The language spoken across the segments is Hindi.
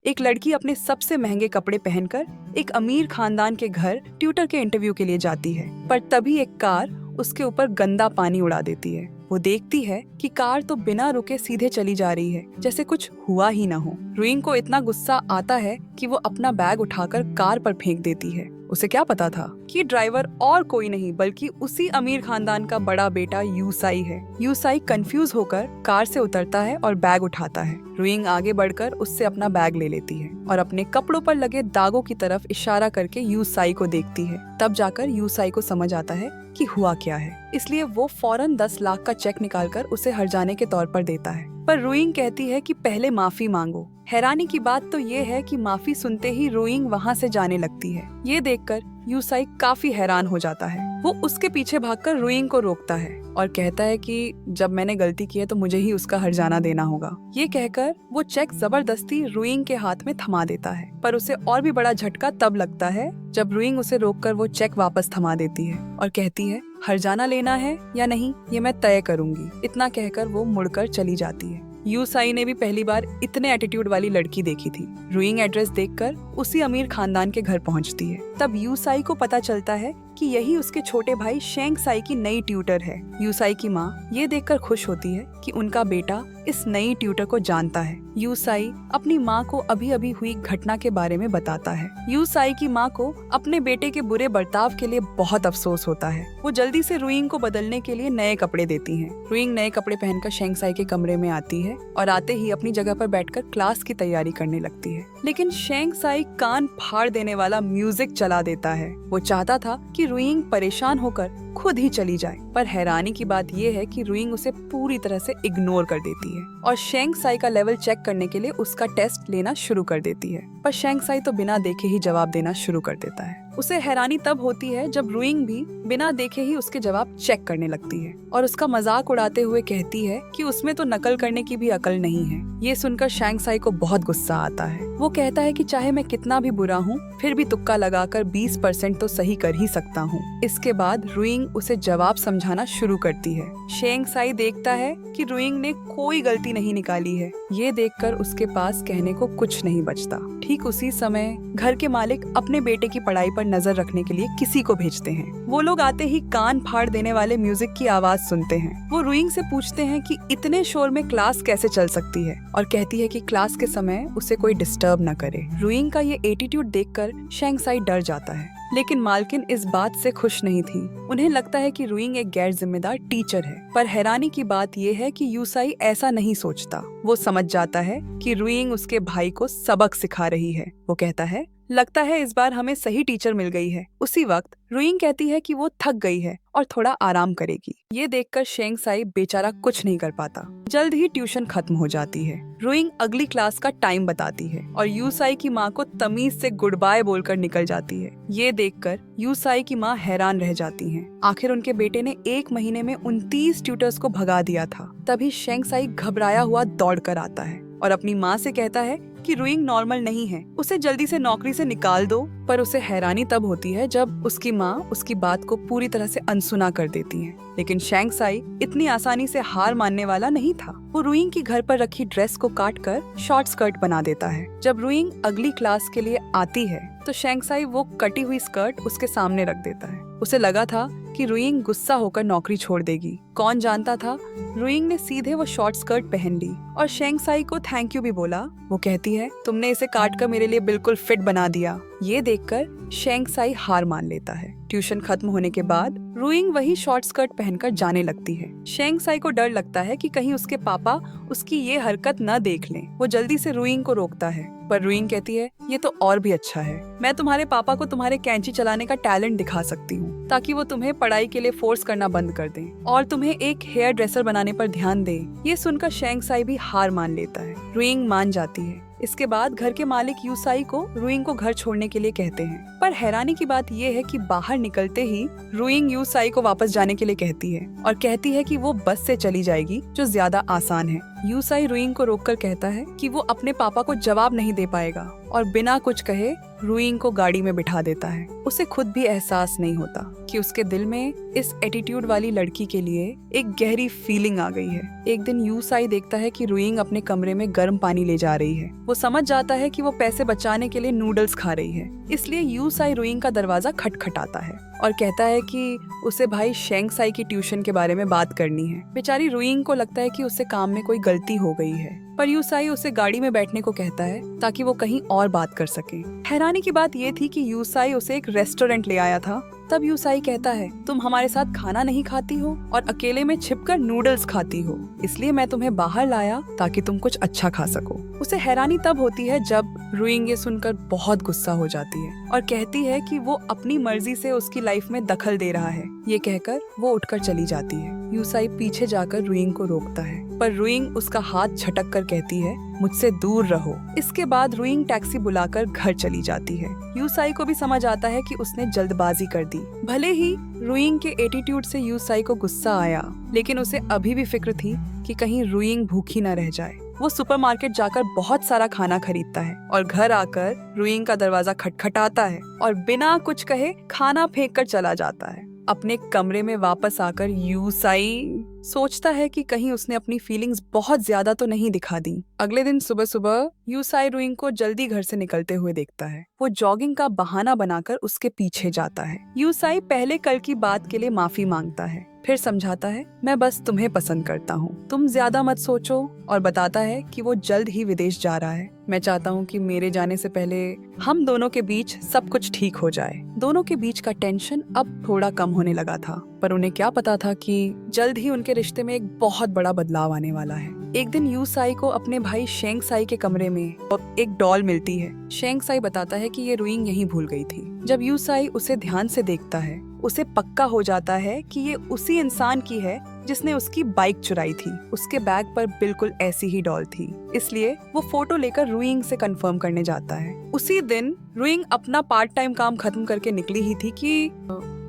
एक लड़की अपने सबसे महंगे कपड़े पहनकर एक अमीर खानदान के घर ट्यूटर के इंटरव्यू के लिए जाती है, पर तभी एक कार उसके ऊपर गंदा पानी उड़ा देती है। वो देखती है कि कार तो बिना रुके सीधे चली जा रही है, जैसे कुछ हुआ ही ना हो। रुइंग को इतना गुस्सा आता है कि वो अपना बैग उठाकर कार पर फेंक देती है। उसे क्या पता था कि ड्राइवर और कोई नहीं बल्कि उसी अमीर खानदान का बड़ा बेटा यूसाई है। यूसाई कंफ्यूज होकर कार से उतरता है और बैग उठाता है। रुइंग आगे बढ़कर उससे अपना बैग ले लेती है और अपने कपड़ों पर लगे दागों की तरफ इशारा करके यूसाई को देखती है। तब जाकर यूसाई को समझ आता है कि हुआ क्या है, इसलिए वो फौरन 10 लाख का चेक निकालकर उसे हर्जाने के तौर पर देता है। पर रुइंग कहती है कि पहले माफी मांगो। हैरानी की बात तो ये है कि माफी सुनते ही रुइंग वहाँ से जाने लगती है। ये देखकर यूसाई काफी हैरान हो जाता है। वो उसके पीछे भागकर रुइंग को रोकता है और कहता है कि जब मैंने गलती की है तो मुझे ही उसका हर्जाना देना होगा। ये कहकर वो चेक जबरदस्ती रुइंग के हाथ में थमा देता है, पर उसे और भी बड़ा झटका तब लगता है जब रुइंग उसे रोककर वो चेक वापस थमा देती है और कहती है, हर्जाना लेना है या नहीं ये मैं तय करूंगी। इतना कहकर वो मुड़कर चली जाती है। यूसाई ने भी पहली बार इतने एटीट्यूड वाली लड़की देखी थी। रुइंग एड्रेस देखकर उसी अमीर खानदान के घर पहुंचती है। तब यूसाई को पता चलता है कि यही उसके छोटे भाई शेंग साई की नई ट्यूटर है। यूसाई की माँ ये देखकर खुश होती है कि उनका बेटा इस नई ट्यूटर को जानता है। यूसाई अपनी माँ को अभी अभी हुई घटना के बारे में बताता है। यूसाई की माँ को अपने बेटे के बुरे बर्ताव के लिए बहुत अफसोस होता है। वो जल्दी से रुइंग को बदलने के लिए नए कपड़े देती हैं। रुइंग नए कपड़े पहनकर शेंग साई के कमरे में आती है और आते ही अपनी जगह पर बैठकर क्लास की तैयारी करने लगती है। लेकिन शेंग साई कान फाड़ देने वाला म्यूजिक चला देता है। वो चाहता था कि रुइंग परेशान होकर खुद ही चली जाए, पर हैरानी की बात ये है कि रुइंग उसे पूरी तरह से इग्नोर कर देती है और शेंग साई का लेवल चेक करने के लिए उसका टेस्ट लेना शुरू कर देती है। पर शेंग साई तो बिना देखे ही जवाब देना शुरू कर देता है। उसे हैरानी तब होती है जब रुइंग भी बिना देखे ही उसके जवाब चेक करने लगती है और उसका मजाक उड़ाते हुए कहती है कि उसमें तो नकल करने की भी अकल नहीं है। ये सुनकर शेंग साई को बहुत गुस्सा आता है। वो कहता है कि चाहे मैं कितना भी बुरा हूँ फिर भी तुक्का लगाकर 20% तो सही कर ही सकता हूँ। इसके बाद रुइंग उसे जवाब समझाना शुरू करती है। शेंग साई देखता है कि रुइंग ने कोई गलती नहीं निकाली है। ये देखकर उसके पास कहने को कुछ नहीं बचता। ठीक उसी समय घर के मालिक अपने बेटे की पढ़ाई पर नजर रखने के लिए किसी को भेजते हैं। वो लोग आते ही कान फाड़ देने वाले म्यूजिक की आवाज सुनते हैं। वो रुइंग से पूछते हैं कि इतने शोर में क्लास कैसे चल सकती है और कहती है कि क्लास के समय उसे कोई डिस्टर्ब न करे। रुइंग का ये एटीट्यूड देखकर शेंग साई डर जाता है, लेकिन मालकिन इस बात से खुश नहीं थी। उन्हें लगता है कि रुइंग एक गैर जिम्मेदार टीचर है। पर हैरानी की बात ये है कि यूसाई ऐसा नहीं सोचता। वो समझ जाता है कि रुइंग उसके भाई को सबक सिखा रही है। वो कहता है, लगता है इस बार हमें सही टीचर मिल गई है। उसी वक्त रुइंग कहती है कि वो थक गई है और थोड़ा आराम करेगी। ये देखकर शेंग साई बेचारा कुछ नहीं कर पाता। जल्द ही ट्यूशन खत्म हो जाती है। रुइंग अगली क्लास का टाइम बताती है और यूसाई की माँ को तमीज से गुड बाय बोलकर निकल जाती है। ये देखकर यूसाई की माँ हैरान रह जाती हैं। आखिर उनके बेटे ने 1 महीने में 29 ट्यूटर्स को भगा दिया था। तभी शेंग साई घबराया हुआ दौड़ कर आता है और अपनी माँ से कहता है कि रुइंग नॉर्मल नहीं है, उसे जल्दी से नौकरी से निकाल दो। पर उसे हैरानी तब होती है जब उसकी माँ उसकी बात को पूरी तरह से अनसुना कर देती है। लेकिन शेंग साई इतनी आसानी से हार मानने वाला नहीं था। वो रुइंग की घर पर रखी ड्रेस को काटकर शॉर्ट स्कर्ट बना देता है। जब रुइंग अगली क्लास के लिए आती है तो शेंग साई वो कटी हुई स्कर्ट उसके सामने रख देता है। उसे लगा था कि रुइंग गुस्सा होकर नौकरी छोड़ देगी। कौन जानता था रुइंग ने सीधे वो शॉर्ट स्कर्ट पहन ली और शेंग साई को थैंक यू भी बोला। वो कहती है, तुमने इसे काट कर मेरे लिए बिल्कुल फिट बना दिया। ये देखकर शेंग साई हार मान लेता है। ट्यूशन खत्म होने के बाद रुइंग वही शॉर्ट स्कर्ट पहनकर जाने लगती है। शेंग साई को डर लगता है कि कहीं उसके पापा उसकी ये हरकत न देख लें। वो जल्दी से रुइंग को रोकता है, पर रुइंग कहती है, ये तो और भी अच्छा है। मैं तुम्हारे पापा को तुम्हारे कैंची चलाने का टैलेंट दिखा सकती हूँ ताकि वो तुम्हें पढ़ाई के लिए फोर्स करना बंद कर दें और तुम्हें एक हेयर ड्रेसर बनाने पर ध्यान दें। ये सुनकर शेंग साई भी हार मान लेता है। रुइंग मान जाती है। इसके बाद घर के मालिक यूसाई को रुइंग को घर छोड़ने के लिए कहते हैं। पर हैरानी की बात ये है कि बाहर निकलते ही रुइंग यूसाई को वापस जाने के लिए कहती है और कहती है कि वो बस से चली जाएगी जो ज्यादा आसान है। यूसाई रुइंग को रोककर कहता है कि वो अपने पापा को जवाब नहीं दे पाएगा और बिना कुछ कहे रुइंग को गाड़ी में बिठा देता है। उसे खुद भी एहसास नहीं होता कि उसके दिल में इस एटीट्यूड वाली लड़की के लिए एक गहरी फीलिंग आ गई है। एक दिन यूसाई देखता है कि रुइंग अपने कमरे में गर्म पानी ले जा रही है। वो समझ जाता है कि वो पैसे बचाने के लिए नूडल्स खा रही है, इसलिए यूसाई रुइंग का दरवाजा खटखटाता है और कहता है कि उसे भाई शेंगसाई की ट्यूशन के बारे में बात करनी है। बेचारी रुइंग को लगता है कि उससे काम में कोई गलती हो गई है, पर यूसाई उसे गाड़ी में बैठने को कहता है ताकि वो कहीं और बात कर सके। हैरानी की बात ये थी कि यूसाई उसे एक रेस्टोरेंट ले आया था। तब यूसाई कहता है, तुम हमारे साथ खाना नहीं खाती हो और अकेले में छिपकर नूडल्स खाती हो, इसलिए मैं तुम्हें बाहर लाया ताकि तुम कुछ अच्छा खा सको। उसे हैरानी तब होती है जब रुइंग ये सुनकर बहुत गुस्सा हो जाती है और कहती है कि वो अपनी मर्जी से उसकी लाइफ में दखल दे रहा है। ये कहकर वो उठकर चली जाती है। यूसाई पीछे जाकर रुइंग को रोकता है, पर रुइंग उसका हाथ झटक कर कहती है, मुझसे दूर रहो। इसके बाद रुइंग टैक्सी बुलाकर घर चली जाती है। यूसाई को भी समझ आता है कि उसने जल्दबाजी कर दी। भले ही रुइंग के एटीट्यूड से यूसाई को गुस्सा आया, लेकिन उसे अभी भी फिक्र थी कि कहीं रुइंग भूखी न रह जाए। वो सुपरमार्केट जाकर बहुत सारा खाना खरीदता है और घर आकर रुइंग का दरवाजा खटखटाता है और बिना कुछ कहे खाना फेंक कर चला जाता है। अपने कमरे में वापस आकर यूसाई सोचता है कि कहीं उसने अपनी फीलिंग्स बहुत ज्यादा तो नहीं दिखा दी। अगले दिन सुबह सुबह यूसाई रुइंग को जल्दी घर से निकलते हुए देखता है। वो जॉगिंग का बहाना बनाकर उसके पीछे जाता है। यूसाई पहले कल की बात के लिए माफी मांगता है, फिर समझाता है, मैं बस तुम्हें पसंद करता हूँ, तुम ज्यादा मत सोचो, और बताता है कि वो जल्द ही विदेश जा रहा है। मैं चाहता हूँ कि मेरे जाने से पहले हम दोनों के बीच सब कुछ ठीक हो जाए। दोनों के बीच का टेंशन अब थोड़ा कम होने लगा था, पर उन्हें क्या पता था कि जल्द ही उनके रिश्ते में एक बहुत बड़ा बदलाव आने वाला है। एक दिन यूसाई को अपने भाई शेंगसाई के कमरे में एक डॉल मिलती है। शेंगसाई बताता है कि ये रुइंग यहीं भूल गई थी। जब यूसाई उसे ध्यान से देखता है, उसे पक्का हो जाता है कि ये उसी इंसान की है जिसने उसकी बाइक चुराई थी। उसके बैग पर बिल्कुल ऐसी ही डॉल थी, इसलिए वो फोटो लेकर रुइंग से कंफर्म करने जाता है। उसी दिन रुइंग अपना पार्ट टाइम काम खत्म करके निकली ही थी कि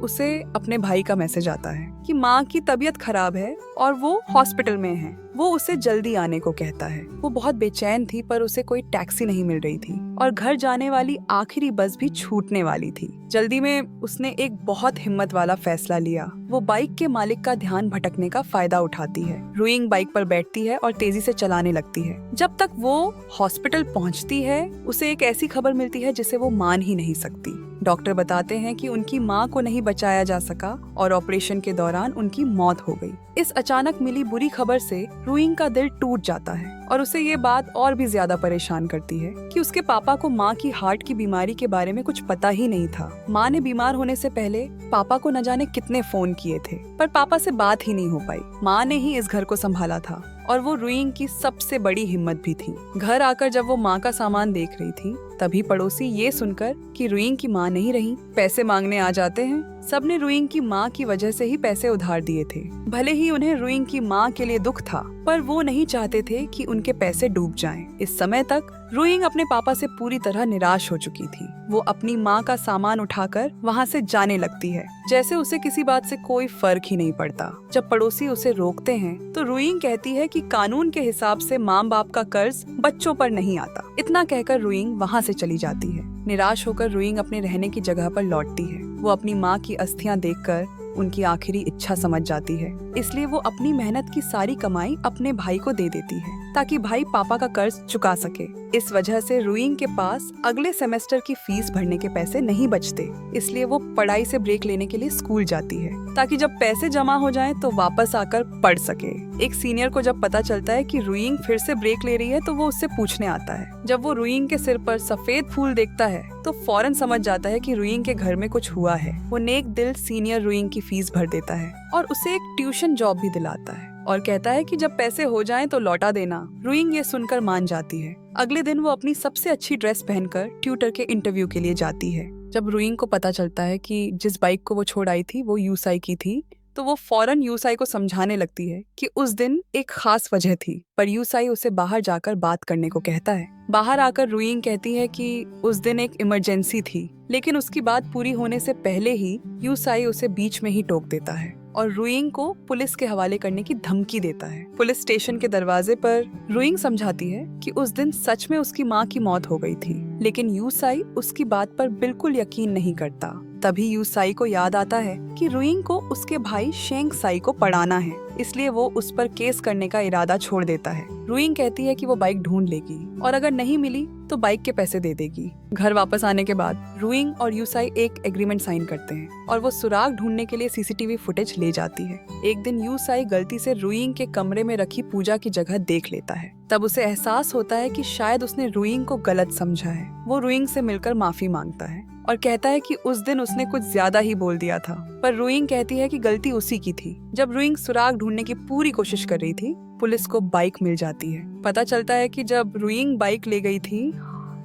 उसे अपने भाई का मैसेज आता है कि माँ की तबीयत खराब है और वो हॉस्पिटल में है। वो उसे जल्दी आने को कहता है। वो बहुत बेचैन थी, पर उसे कोई टैक्सी नहीं मिल रही थी और घर जाने वाली आखिरी बस भी छूटने वाली थी। जल्दी में उसने एक बहुत हिम्मत वाला फैसला लिया। वो बाइक के मालिक का ध्यान भटकने का फायदा उठाती है। रुइंग बाइक पर बैठती है और तेजी से चलाने लगती है। जब तक वो हॉस्पिटल पहुंचती है, उसे एक ऐसी खबर मिलती है जिसे वो मान ही नहीं सकती। डॉक्टर बताते हैं कि उनकी माँ को नहीं बचाया जा सका और ऑपरेशन के दौरान उनकी मौत हो गई। इस अचानक मिली बुरी खबर से रुइंग का दिल टूट जाता है और उसे ये बात और भी ज्यादा परेशान करती है कि उसके पापा को माँ की हार्ट की बीमारी के बारे में कुछ पता ही नहीं था। माँ ने बीमार होने से पहले पापा को न जाने कितने फोन किए थे, पर पापा से बात ही नहीं हो पाई। माँ ने ही इस घर को संभाला था और वो रुइंग की सबसे बड़ी हिम्मत भी थी। घर आकर जब वो माँ का सामान देख रही थी, तभी पड़ोसी ये सुनकर कि रुइंग की माँ नहीं रही, पैसे मांगने आ जाते हैं। सबने रुइंग की माँ की वजह से ही पैसे उधार दिए थे। भले ही उन्हें रुइंग की माँ के लिए दुख था, पर वो नहीं चाहते थे कि उनके पैसे डूब जाएं। इस समय तक रुइंग अपने पापा से पूरी तरह निराश हो चुकी थी। वो अपनी माँ का सामान उठाकर वहाँ से जाने लगती है, जैसे उसे किसी बात से कोई फर्क ही नहीं पड़ता। जब पड़ोसी उसे रोकते हैं तो रुइंग कहती है कि कानून के हिसाब से माँ बाप का कर्ज बच्चों पर नहीं आता। इतना कहकर रुइंग वहाँ से चली जाती है। निराश होकर रुइंग अपने रहने की जगह पर लौटती है। वो अपनी माँ की अस्थियां देखकर उनकी आखिरी इच्छा समझ जाती है, इसलिए वो अपनी मेहनत की सारी कमाई अपने भाई को दे देती है ताकि भाई पापा का कर्ज चुका सके। इस वजह से रुइंग के पास अगले सेमेस्टर की फीस भरने के पैसे नहीं बचते, इसलिए वो पढ़ाई से ब्रेक लेने के लिए स्कूल जाती है ताकि जब पैसे जमा हो जाएं तो वापस आकर पढ़ सके। एक सीनियर को जब पता चलता है कि रुइंग फिर से ब्रेक ले रही है तो वो उससे पूछने आता है। जब वो रुइंग के सिर पर सफेद फूल देखता है तो फौरन समझ जाता है कि रुइंग के घर में कुछ हुआ है। वो नेक दिल सीनियर रुइंग की फीस भर देता है और उसे एक ट्यूशन जॉब भी दिलाता है और कहता है कि जब पैसे हो जाएं तो लौटा देना। रुइंग ये सुनकर मान जाती है। अगले दिन वो अपनी सबसे अच्छी ड्रेस पहनकर ट्यूटर के इंटरव्यू के लिए जाती है। जब रुइंग को पता चलता है कि जिस बाइक को वो छोड़ आई थी वो यूसाई की थी, तो वो फौरन यूसाई को समझाने लगती है कि उस दिन एक खास वजह थी, पर यूसाई उसे बाहर जाकर बात करने को कहता है। बाहर आकर रुइंग कहती है कि उस दिन एक इमरजेंसी थी, लेकिन उसकी बात पूरी होने से पहले ही यूसाई उसे बीच में ही टोक देता है। और रुइंग को पुलिस के हवाले करने की धमकी देता है। पुलिस स्टेशन के दरवाजे पर रुइंग समझाती है कि उस दिन सच में उसकी माँ की मौत हो गई थी, लेकिन यू साई उसकी बात पर बिल्कुल यकीन नहीं करता। तभी यू साई को याद आता है कि रुइंग को उसके भाई शेंग साई को पढ़ाना है, इसलिए वो उस पर केस करने का इरादा छोड़ देता है। रुइंग कहती है कि वो बाइक ढूंढ लेगी और अगर नहीं मिली तो बाइक के पैसे दे देगी। घर वापस आने के बाद रुइंग और यू साई एक एग्रीमेंट साइन करते हैं और वो सुराग ढूंढने के लिए सीसीटीवी फुटेज ले जाती है। एक दिन यू साई गलती से रुइंग के कमरे में रखी पूजा की जगह देख लेता है। तब उसे एहसास होता है कि शायद उसने रुइंग को गलत समझा है। वो रुइंग से मिलकर माफी मांगता है और कहता है कि उस दिन उसने कुछ ज्यादा ही बोल दिया था, पर रुइंग कहती है कि गलती उसी की थी। जब रुइंग सुराग ढूंढने की पूरी कोशिश कर रही थी, पुलिस को बाइक मिल जाती है। पता चलता है कि जब रुइंग बाइक ले गई थी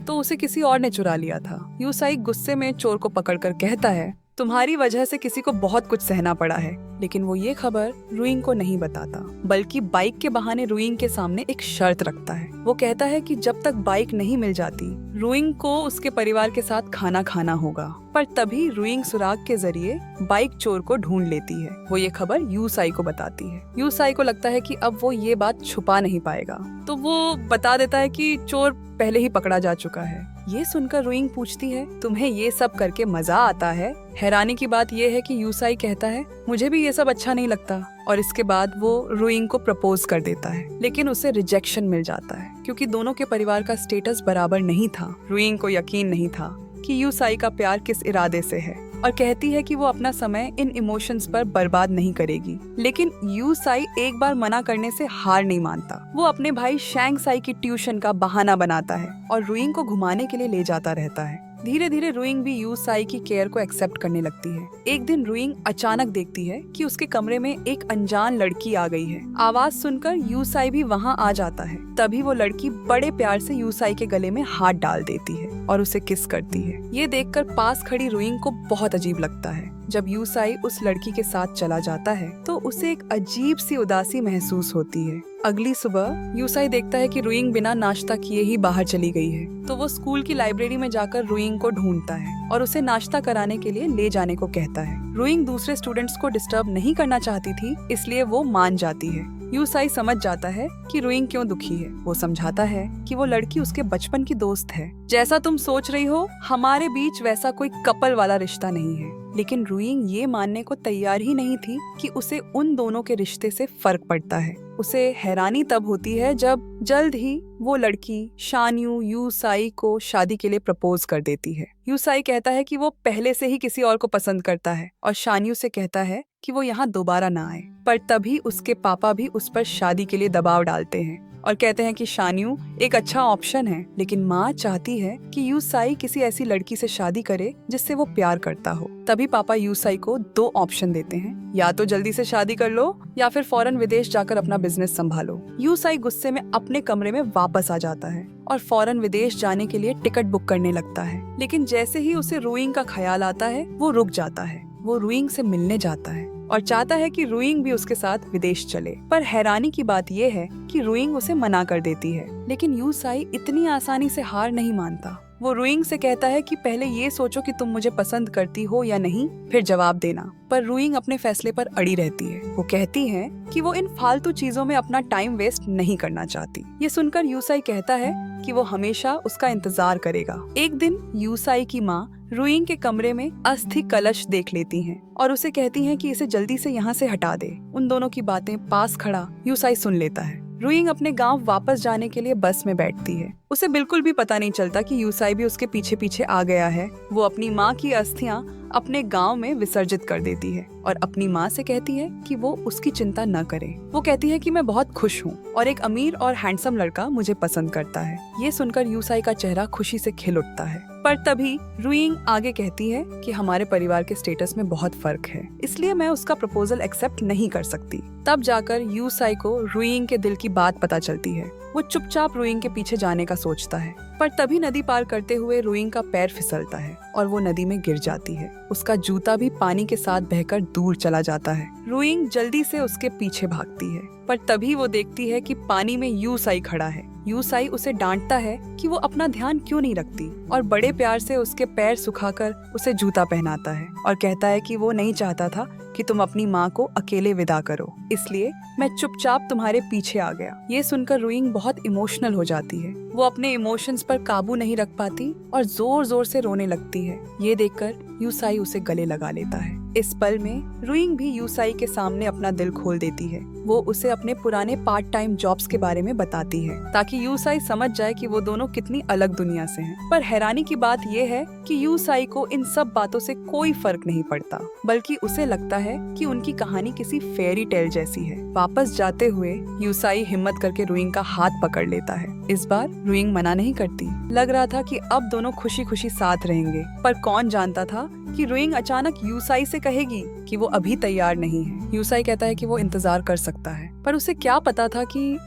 तो उसे किसी और ने चुरा लिया था। यू साई गुस्से में चोर को पकड़कर कहता है, तुम्हारी वजह से किसी को बहुत कुछ सहना पड़ा है। लेकिन वो ये खबर रुइंग को नहीं बताता, बल्कि बाइक के बहाने रुइंग के सामने एक शर्त रखता है। वो कहता है कि जब तक बाइक नहीं मिल जाती, रुइंग को उसके परिवार के साथ खाना खाना होगा। पर तभी रुइंग सुराग के जरिए बाइक चोर को ढूंढ लेती है। वो ये खबर यू साई को बताती है। यू साई को लगता है कि अब वो ये बात छुपा नहीं पाएगा, तो वो बता देता है कि चोर पहले ही पकड़ा जा चुका है। ये सुनकर रुइंग पूछती है, तुम्हें ये सब करके मजा आता है? हैरानी की बात ये है कि यू साई कहता है, मुझे भी ये सब अच्छा नहीं लगता। और इसके बाद वो रुइंग को प्रपोज कर देता है, लेकिन उसे रिजेक्शन मिल जाता है क्योंकि दोनों के परिवार का स्टेटस बराबर नहीं था। रुइंग को यकीन नहीं था कि यू साई का प्यार किस इरादे से है और कहती है कि वो अपना समय इन इमोशंस पर बर्बाद नहीं करेगी। लेकिन यू साई एक बार मना करने से हार नहीं मानता। वो अपने भाई शेंग साई की ट्यूशन का बहाना बनाता है और रुइंग को घुमाने के लिए ले जाता रहता है। धीरे धीरे रुइंग भी यू साई की केयर को एक्सेप्ट करने लगती है। एक दिन रुइंग अचानक देखती है कि उसके कमरे में एक अनजान लड़की आ गई है। आवाज सुनकर यू साई भी वहाँ आ जाता है। तभी वो लड़की बड़े प्यार से यू साई के गले में हाथ डाल देती है और उसे किस करती है। ये देखकर पास खड़ी रुइंग को बहुत अजीब लगता है। जब यू साई उस लड़की के साथ चला जाता है तो उसे एक अजीब सी उदासी महसूस होती है। अगली सुबह यू साई देखता है कि रुइंग बिना नाश्ता किए ही बाहर चली गई है, तो वो स्कूल की लाइब्रेरी में जाकर रुइंग को ढूंढता है और उसे नाश्ता कराने के लिए ले जाने को कहता है। रुइंग दूसरे स्टूडेंट्स को डिस्टर्ब नहीं करना चाहती थी, इसलिए वो मान जाती है। यू साई समझ जाता है कि रुइंग क्यों दुखी है। वो समझाता है कि वो लड़की उसके बचपन की दोस्त है। जैसा तुम सोच रही हो, हमारे बीच वैसा कोई कपल वाला रिश्ता नहीं है। लेकिन रुइंग ये मानने को तैयार ही नहीं थी कि उसे उन दोनों के रिश्ते से फर्क पड़ता है। उसे हैरानी तब होती है जब जल्द ही वो लड़की शान्यू यू साई को शादी के लिए प्रपोज कर देती है। यू साई कहता है कि वो पहले से ही किसी और को पसंद करता है और शान्यू से कहता है कि वो यहाँ दोबारा ना आए। पर तभी उसके पापा भी उस पर शादी के लिए दबाव डालते हैं और कहते हैं कि शान्यू एक अच्छा ऑप्शन है, लेकिन माँ चाहती है कि यू साई किसी ऐसी लड़की से शादी करे जिससे वो प्यार करता हो। तभी पापा यू साई को 2 ऑप्शन देते हैं, या तो जल्दी से शादी कर लो या फिर फौरन विदेश जाकर अपना बिजनेस संभालो। यू साई गुस्से में अपने कमरे में वापस आ जाता है और फौरन विदेश जाने के लिए टिकट बुक करने लगता है। लेकिन जैसे ही उसे रुइंग का ख्याल आता है, वो रुक जाता है। वो रुइंग से मिलने जाता है और चाहता है कि रुइंग भी उसके साथ विदेश चले। पर हैरानी की बात यह है कि रुइंग उसे मना कर देती है। लेकिन यू साई इतनी आसानी से हार नहीं मानता। वो रुइंग से कहता है कि पहले ये सोचो कि तुम मुझे पसंद करती हो या नहीं, फिर जवाब देना। पर रुइंग अपने फैसले पर अड़ी रहती है। वो कहती है कि वो इन फालतू चीजों में अपना टाइम वेस्ट नहीं करना चाहती। ये सुनकर यू साई कहता है कि वो हमेशा उसका इंतजार करेगा। एक दिन यू साई की माँ रुइंग के कमरे में अस्थि कलश देख लेती हैं और उसे कहती हैं कि इसे जल्दी से यहाँ से हटा दे। उन दोनों की बातें पास खड़ा यू साई सुन लेता है। रुइंग अपने गांव वापस जाने के लिए बस में बैठती है। उसे बिल्कुल भी पता नहीं चलता कि यू साई भी उसके पीछे पीछे आ गया है। वो अपनी माँ की अस्थियां अपने गांव में विसर्जित कर देती है और अपनी माँ से कहती है कि वो उसकी चिंता न करे। वो कहती है कि मैं बहुत खुश हूँ और एक अमीर और हैंडसम लड़का मुझे पसंद करता है। ये सुनकर यू साई का चेहरा खुशी से खिल उठता है। पर तभी रुइंग आगे कहती है कि हमारे परिवार के स्टेटस में बहुत फर्क है, इसलिए मैं उसका प्रपोजल एक्सेप्ट नहीं कर सकती। तब जाकर यू साई को रुइंग के दिल की बात पता चलती है। वो चुपचाप रुइंग के पीछे जाने का सोचता है, पर तभी नदी पार करते हुए रुइंग का पैर फिसलता है और वो नदी में गिर जाती है। उसका जूता भी पानी के साथ बहकर दूर चला जाता है। रुइंग जल्दी से उसके पीछे भागती है। पर तभी वो देखती है कि पानी में यू साई खड़ा है। यू साई उसे डांटता है कि वो अपना ध्यान क्यों नहीं रखती और बड़े प्यार से उसके पैर सुखाकर उसे जूता पहनाता है और कहता है कि वो नहीं चाहता था कि तुम अपनी माँ को अकेले विदा करो, इसलिए मैं चुपचाप तुम्हारे पीछे आ गया। ये सुनकर रुइंग बहुत इमोशनल हो जाती है। वो अपने इमोशंस पर काबू नहीं रख पाती और जोर जोर से रोने लगती है। ये देखकर यूसाई उसे गले लगा लेता है। इस पल में रुइंग भी यूसाई के सामने अपना दिल खोल देती है। वो उसे अपने पुराने पार्ट टाइम जॉब्स के बारे में बताती है ताकि यूसाई समझ जाए कि वो दोनों कितनी अलग दुनिया से हैं। पर हैरानी की बात ये है कि यूसाई को इन सब बातों से कोई फर्क नहीं पड़ता, बल्कि उसे लगता है कि उनकी कहानी किसी फेरी टेल जैसी है। वापस जाते हुए यूसाई हिम्मत करके रुइंग का हाथ पकड़ लेता है। इस बार रुइंग मना नहीं करती। लग रहा था कि अब दोनों खुशी खुशी साथ रहेंगे, पर कौन जानता था कि रुइंग अचानक यूसाई से कहेगी कि वो अभी तैयार नहीं है। यूसाई कहता है कि वो इंतजार कर सकता है, पर उसे क्या पता था कि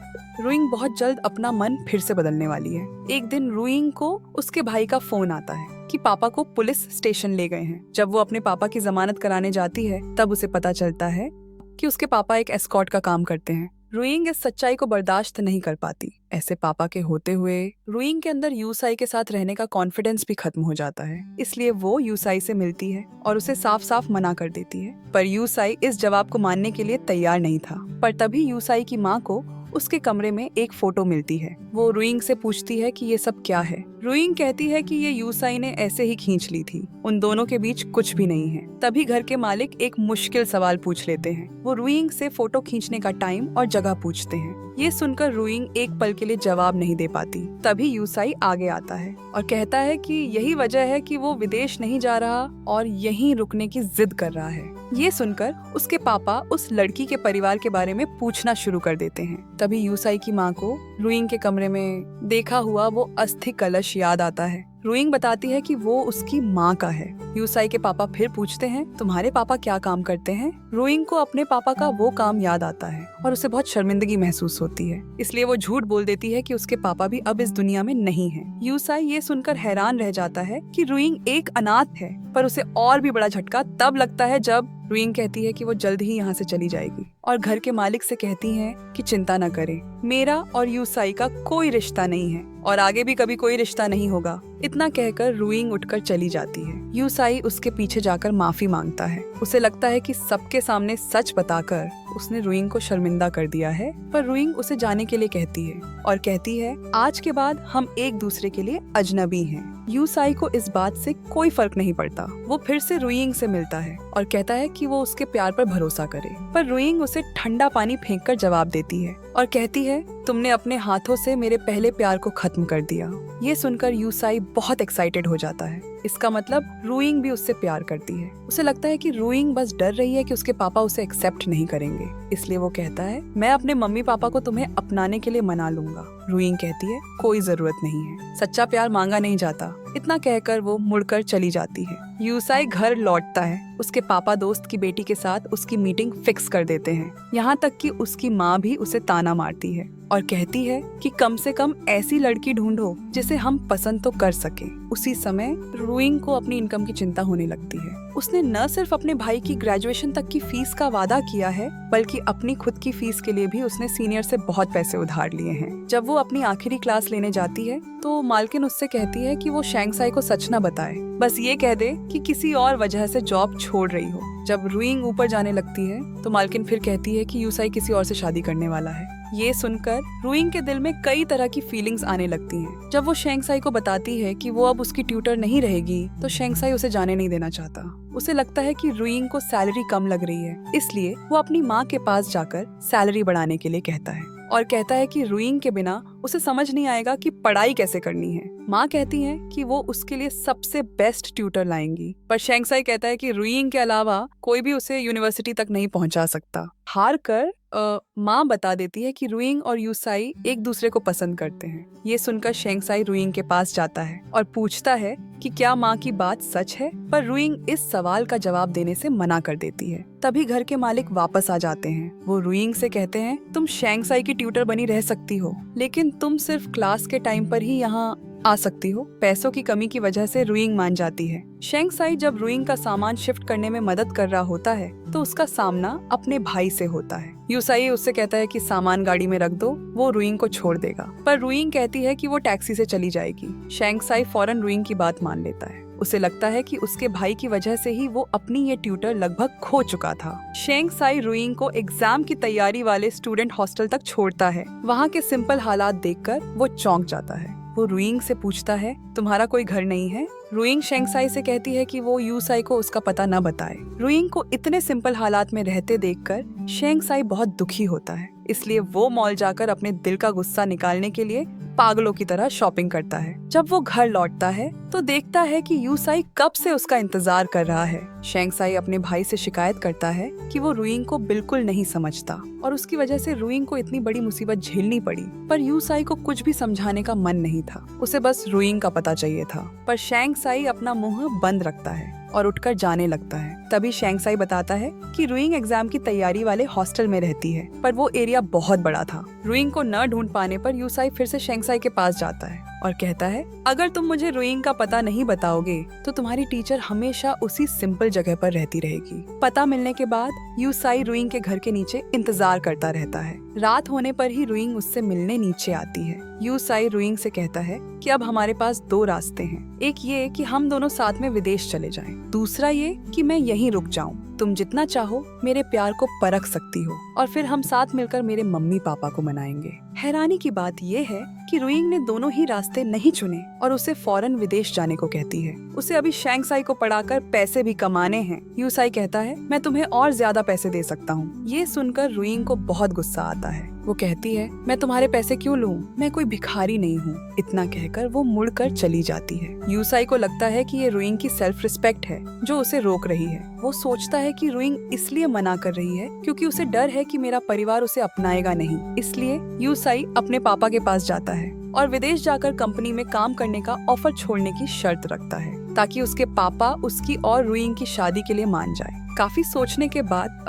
रुइंग बहुत जल्द अपना मन फिर से बदलने वाली है। एक दिन रुइंग को उसके भाई का फोन आता है कि पापा को पुलिस स्टेशन ले गए हैं। जब वो अपने पापा की जमानत कराने जाती है तब उसे पता चलता है कि उसके पापा एक एस्कॉर्ट का काम करते हैं। रुइंग इस सच्चाई को बर्दाश्त नहीं कर पाती। ऐसे पापा के होते हुए रुइंग के अंदर यूसाई के साथ रहने का कॉन्फिडेंस भी खत्म हो जाता है। इसलिए वो यूसाई से मिलती है और उसे साफ साफ मना कर देती है। पर यूसाई इस जवाब को मानने के लिए तैयार नहीं था। पर तभी यूसाई की माँ को उसके कमरे में एक फोटो मिलती है। वो रुइंग से पूछती है कि ये सब क्या है। रुइंग कहती है कि ये यूसाई ने ऐसे ही खींच ली थी, उन दोनों के बीच कुछ भी नहीं है। तभी घर के मालिक एक मुश्किल सवाल पूछ लेते हैं। वो रुइंग से फोटो खींचने का टाइम और जगह पूछते हैं। ये सुनकर रुइंग एक पल के लिए जवाब नहीं दे पाती। तभी यूसाई आगे आता है और कहता है कि यही वजह है कि वो विदेश नहीं जा रहा और यहीं रुकने की जिद कर रहा है। ये सुनकर उसके पापा उस लड़की के परिवार के बारे में पूछना शुरू कर देते हैं। तभी यूसाई की माँ को रुइंग के कमरे में देखा हुआ वो अस्थि कलश याद आता है। रुइंग बताती है कि वो उसकी माँ का है। यूसाई के पापा फिर पूछते हैं, तुम्हारे पापा क्या काम करते हैं? रुइंग को अपने पापा का वो काम याद आता है और उसे बहुत शर्मिंदगी महसूस होती है। इसलिए वो झूठ बोल देती है कि उसके पापा भी अब इस दुनिया में नहीं हैं। यूसाई ये सुनकर हैरान रह जाता है कि रुइंग एक अनाथ है, पर उसे और भी बड़ा झटका तब लगता है जब रुइंग कहती है कि वो जल्द ही यहाँ से चली जाएगी और घर के मालिक से कहती है कि चिंता न करे, मेरा और यूसाई का कोई रिश्ता नहीं है और आगे भी कभी कोई रिश्ता नहीं होगा। इतना कहकर रुइंग उठकर चली जाती है। यूसाई उसके पीछे जाकर माफी मांगता है। उसे लगता है कि सबके सामने सच बताकर उसने रुइंग को शर्मिंदा कर दिया है, पर रुइंग उसे जाने के लिए कहती है और कहती है, आज के बाद हम एक दूसरे के लिए अजनबी हैं। यूसाई को इस बात से कोई फर्क नहीं पड़ता। वो फिर से रुइंग से मिलता है और कहता है कि वो उसके प्यार पर भरोसा करे, पर रुइंग उसे ठंडा पानी फेंककर जवाब देती है और कहती है, तुमने अपने हाथों से मेरे पहले प्यार को खत्म कर दिया। ये सुनकर यूसाई बहुत एक्साइटेड हो जाता है। इसका मतलब रुइंग भी उससे प्यार करती है। उसे लगता है कि रुइंग बस डर रही है कि उसके पापा उसे एक्सेप्ट नहीं करेंगे, इसलिए वो कहता है, मैं अपने मम्मी पापा को तुम्हें अपनाने के लिए मना लूंगा। रुइंग कहती है, कोई जरूरत नहीं है, सच्चा प्यार मांगा नहीं जाता। इतना कहकर वो मुड़कर चली जाती है। यूसाई घर लौटता है। उसके पापा दोस्त की बेटी के साथ उसकी मीटिंग फिक्स कर देते हैं। यहाँ तक कि उसकी माँ भी उसे ताना मारती है और कहती है कि कम से कम ऐसी लड़की ढूंढो जिसे हम पसंद तो कर सके। उसी समय रुइंग को अपनी इनकम की चिंता होने लगती है। उसने न सिर्फ अपने भाई की ग्रेजुएशन तक की फीस का वादा किया है, बल्कि अपनी खुद की फीस के लिए भी उसने सीनियर से बहुत पैसे उधार लिए हैं। जब वो अपनी आखिरी क्लास लेने जाती है तो मालकिन उससे कहती है कि वो शैंगसाई को सच न बताए, बस ये कह दे कि किसी और वजह से जॉब छोड़ रही हो। जब रुइंग ऊपर जाने लगती है तो मालकिन फिर कहती है कि यूसाई किसी और से शादी करने वाला है। ये सुनकर रुइंग के दिल में कई तरह की फीलिंग्स आने लगती हैं। जब वो शैंगसाई को बताती है कि वो अब उसकी ट्यूटर नहीं रहेगी तो शैंगसाई उसे जाने नहीं देना चाहता। उसे लगता है कि रुइंग को सैलरी कम लग रही है, इसलिए वो अपनी माँ के पास जाकर सैलरी बढ़ाने के लिए कहता है और कहता है कि रुइंग के बिना उसे समझ नहीं आएगा कि पढ़ाई कैसे करनी है। माँ कहती है कि वो उसके लिए सबसे बेस्ट ट्यूटर लाएंगी, पर शैंगसाई कहता है कि रुइंग के अलावा कोई भी उसे यूनिवर्सिटी तक नहीं पहुंचा सकता। हार कर माँ बता देती है कि रुइंग और यूसाई एक दूसरे को पसंद करते हैं। ये सुनकर शैंगसाई रुइंग के पास जाता है और पूछता है कि क्या माँ की बात सच है, पर रुइंग इस सवाल का जवाब देने से मना कर देती है। तभी घर के मालिक वापस आ जाते हैं। वो रुइंग से कहते हैं, तुम शैंगसाई की ट्यूटर बनी रह सकती हो, लेकिन तुम सिर्फ क्लास के टाइम पर ही यहाँ आ सकती हो। पैसों की कमी की वजह से रुइंग मान जाती है। शेंग साई जब रुइंग का सामान शिफ्ट करने में मदद कर रहा होता है तो उसका सामना अपने भाई से होता है। यूसाई उससे कहता है कि सामान गाड़ी में रख दो, वो रुइंग को छोड़ देगा, पर रुइंग कहती है कि वो टैक्सी से चली जाएगी। शेंग साई फौरन रुइंग की बात मान लेता है। उसे लगता है कि उसके भाई की वजह से ही वो अपनी ये ट्यूटर लगभग खो चुका था। शेंग साई रुइंग को एग्जाम की तैयारी वाले स्टूडेंट हॉस्टल तक छोड़ता है। वहाँ के सिंपल हालात देखकर वो चौंक जाता है। वो रुइंग से पूछता है, तुम्हारा कोई घर नहीं है? रुइंग शेंग साई से कहती है कि वो यूसाई को उसका पता न बताए। रुइंग को इतने सिंपल हालात में रहते देखकर शेंग साई बहुत दुखी होता है, इसलिए वो मॉल जाकर अपने दिल का गुस्सा निकालने के लिए पागलों की तरह शॉपिंग करता है। जब वो घर लौटता है तो देखता है कि यूसाई कब से उसका इंतजार कर रहा है। शेंग साई अपने भाई से शिकायत करता है कि वो रुइंग को बिल्कुल नहीं समझता और उसकी वजह से रुइंग को इतनी बड़ी मुसीबत झेलनी पड़ी। पर यूसाई को कुछ भी समझाने का मन नहीं था, उसे बस रुइंग का पता चाहिए था। पर शेंग साई अपना मुंह बंद रखता है और उठकर जाने लगता है। तभी शेंग साई बताता है कि रुइंग एग्जाम की तैयारी वाले हॉस्टल में रहती है, पर वो एरिया बहुत बड़ा था। रुइंग को न ढूंढ पाने पर यूसाई फिर से शेंग साई के पास जाता है और कहता है, अगर तुम मुझे रुइंग का पता नहीं बताओगे तो तुम्हारी टीचर हमेशा उसी सिंपल जगह पर रहती रहेगी। पता मिलने के बाद यूसाई रुइंग के घर के नीचे इंतजार करता रहता है। रात होने पर ही रुइंग उससे मिलने नीचे आती है। यूसाई रुइंग से कहता है कि अब हमारे पास दो रास्ते हैं, एक ये कि हम दोनों साथ में विदेश चले जाएं, दूसरा ये कि मैं यहीं रुक जाऊं। तुम जितना चाहो मेरे प्यार को परख सकती हो और फिर हम साथ मिलकर मेरे मम्मी पापा को मनाएंगे। हैरानी की बात ये है कि रुइंग ने दोनों ही रास्ते नहीं चुने और उसे फौरन विदेश जाने को कहती है। उसे अभी शेंग साई को पढ़ाकर पैसे भी कमाने हैं। यूसाई कहता है, मैं तुम्हें और ज्यादा पैसे दे सकता हूँ। ये सुनकर रुइंग को बहुत गुस्सा आता है। वो कहती है, मैं तुम्हारे पैसे क्यों लूं? मैं कोई भिखारी नहीं हूँ। इतना कहकर वो मुड़कर चली जाती है। यूसाई को लगता है कि ये रुइंग की सेल्फ रिस्पेक्ट है जो उसे रोक रही है। वो सोचता है कि रुइंग इसलिए मना कर रही है क्योंकि उसे डर है कि मेरा परिवार उसे अपनाएगा नहीं। इसलिए यूसाई अपने पापा के पास जाता है और विदेश जाकर कंपनी में काम करने का ऑफर छोड़ने की शर्त रखता है ताकि उसके पापा उसकी और रुइंग की शादी के लिए मान जाए। काफी सोचने के बाद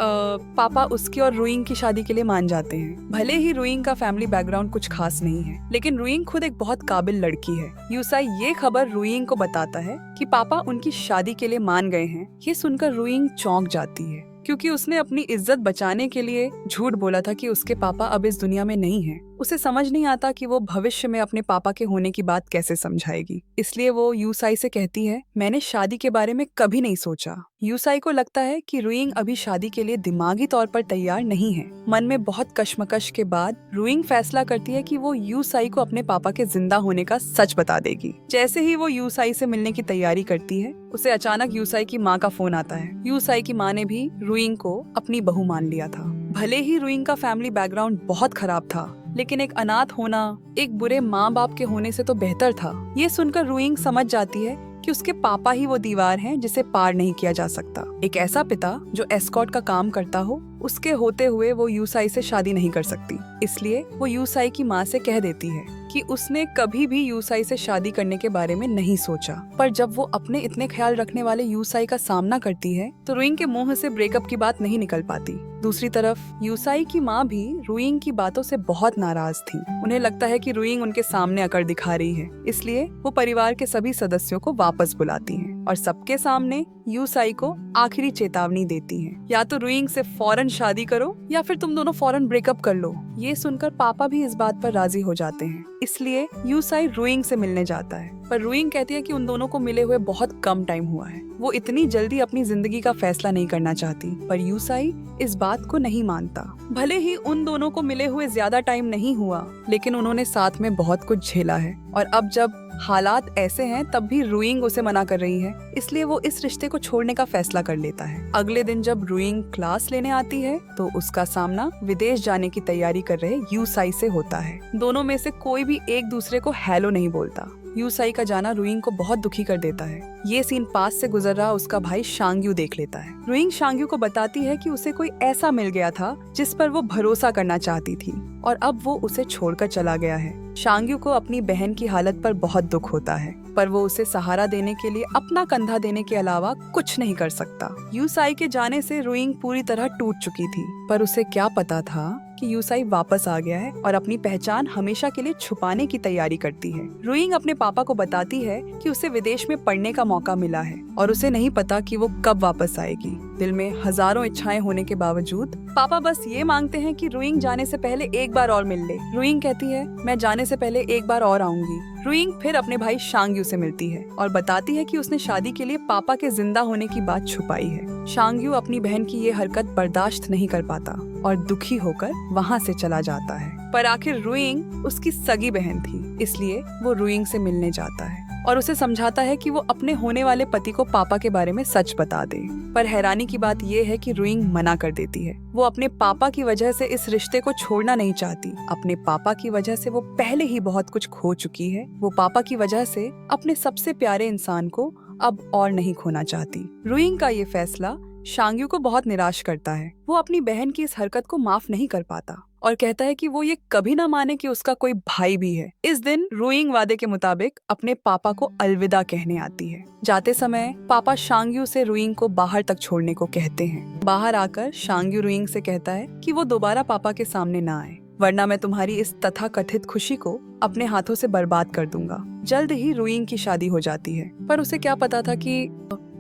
पापा उसकी और रुइंग की शादी के लिए मान जाते हैं। भले ही रुइंग का फैमिली बैकग्राउंड कुछ खास नहीं है, लेकिन रुइंग खुद एक बहुत काबिल लड़की है। यूसाई ये खबर रुइंग को बताता है कि पापा उनकी शादी के लिए मान गए हैं। ये सुनकर रुइंग चौंक जाती है क्योंकि उसने अपनी इज्जत बचाने के लिए झूठ बोला था कि उसके पापा अब इस दुनिया में नहीं हैं। उसे समझ नहीं आता कि वो भविष्य में अपने पापा के होने की बात कैसे समझाएगी। इसलिए वो यूसाई से कहती है, मैंने शादी के बारे में कभी नहीं सोचा। यूसाई को लगता है कि रुइंग अभी शादी के लिए दिमागी तौर पर तैयार नहीं है। मन में बहुत कश्मकश के बाद रुइंग फैसला करती है कि वो यूसाई को अपने पापा के जिंदा होने का सच बता देगी। जैसे ही वो यूसाई से मिलने की तैयारी करती है, उसे अचानक यूसाई की माँ का फोन आता है। यूसाई की माँ ने भी रुइंग को अपनी बहू मान लिया था। भले ही रुइंग का फैमिली बैकग्राउंड बहुत खराब था, लेकिन एक अनाथ होना एक बुरे माँ बाप के होने से तो बेहतर था। ये सुनकर रुइंग समझ जाती है कि उसके पापा ही वो दीवार हैं जिसे पार नहीं किया जा सकता। एक ऐसा पिता जो एस्कॉर्ट का काम करता हो, उसके होते हुए वो यूसाई से शादी नहीं कर सकती। इसलिए वो यूसाई की माँ से कह देती है कि उसने कभी भी यूसाई से शादी करने के बारे में नहीं सोचा। पर जब वो अपने इतने ख्याल रखने वाले यूसाई का सामना करती है तो रुइंग के मुंह से ब्रेकअप की बात नहीं निकल पाती। दूसरी तरफ यूसाई की माँ भी रुइंग की बातों से बहुत नाराज थी। उन्हें लगता है कि रुइंग उनके सामने अकड़ दिखा रही है, इसलिए वो परिवार के सभी सदस्यों को वापस बुलाती हैं और सबके सामने यूसाई को आखिरी चेतावनी देती हैं, या तो रुइंग से फौरन शादी करो या फिर तुम दोनों फौरन ब्रेकअप कर लो। ये सुनकर पापा भी इस बात पर राजी हो जाते हैं। इसलिए यूसाई रुइंग से मिलने जाता है, पर रुइंग कहती है कि उन दोनों को मिले हुए बहुत कम टाइम हुआ है। वो इतनी जल्दी अपनी जिंदगी का फैसला नहीं करना चाहती, पर यूसाई इस बात को नहीं मानता। भले ही उन दोनों को मिले हुए ज्यादा टाइम नहीं हुआ, लेकिन उन्होंने साथ में बहुत कुछ झेला है और अब जब हालात ऐसे हैं तब भी रुइंग उसे मना कर रही है, इसलिए वो इस रिश्ते को छोड़ने का फैसला कर लेता है। अगले दिन जब रुइंग क्लास लेने आती है तो उसका सामना विदेश जाने की तैयारी कर रहे यूसाई से होता है। दोनों में से कोई भी एक दूसरे को हेलो नहीं बोलता। यूसाई का जाना रुइंग को बहुत दुखी कर देता है। ये सीन पास से गुजर रहा उसका भाई शांग्यू देख लेता है। रुइंग शांग्यू को बताती है कि उसे कोई ऐसा मिल गया था जिस पर वो भरोसा करना चाहती थी और अब वो उसे छोड़कर चला गया है। शांग्यू को अपनी बहन की हालत पर बहुत दुख होता है, पर वो उसे सहारा देने के लिए अपना कंधा देने के अलावा कुछ नहीं कर सकता। यूसाई के जाने से रुइंग पूरी तरह टूट चुकी थी, पर उसे क्या पता था कि यूसाई वापस आ गया है और अपनी पहचान हमेशा के लिए छुपाने की तैयारी करती है। रुइंग अपने पापा को बताती है कि उसे विदेश में पढ़ने का मौका मिला है और उसे नहीं पता कि वो कब वापस आएगी। दिल में हजारों इच्छाएं होने के बावजूद पापा बस ये मांगते हैं कि रुइंग जाने से पहले एक बार और मिल ले। रुइंग कहती है, मैं जाने से पहले एक बार और आऊंगी। रुइंग फिर अपने भाई शांगयू से मिलती है और बताती है कि उसने शादी के लिए पापा के जिंदा होने की बात छुपाई है। शांगयू अपनी बहन की ये हरकत बर्दाश्त नहीं कर पाता और दुखी होकर वहाँ से चला जाता है। पर आखिर रुइंग उसकी सगी बहन थी, इसलिए वो रुइंग से मिलने जाता है और उसे समझाता है कि वो अपने होने वाले पति को पापा के बारे में सच बता दे। पर हैरानी की बात ये है कि रुइंग मना कर देती है। वो अपने पापा की वजह से इस रिश्ते को छोड़ना नहीं चाहती। अपने पापा की वजह से वो पहले ही बहुत कुछ खो चुकी है। वो पापा की वजह से अपने सबसे प्यारे इंसान को अब और नहीं खोना चाहती। रुइंग का ये फैसला शांगयू को बहुत निराश करता है। वो अपनी बहन की इस हरकत को माफ नहीं कर पाता और कहता है कि वो ये कभी ना माने कि उसका कोई भाई भी है। इस दिन रुइंग वादे के मुताबिक अपने पापा को अलविदा कहने आती है। जाते समय पापा शांगयू से रुइंग को बाहर तक छोड़ने को कहते हैं। बाहर आकर शांगयू रुइंग से कहता है कि वो दोबारा पापा के सामने ना आए, वरना मैं तुम्हारी इस तथाकथित खुशी को अपने हाथों से बर्बाद कर दूंगा। जल्द ही रुइंग की शादी हो जाती है, पर उसे क्या पता था कि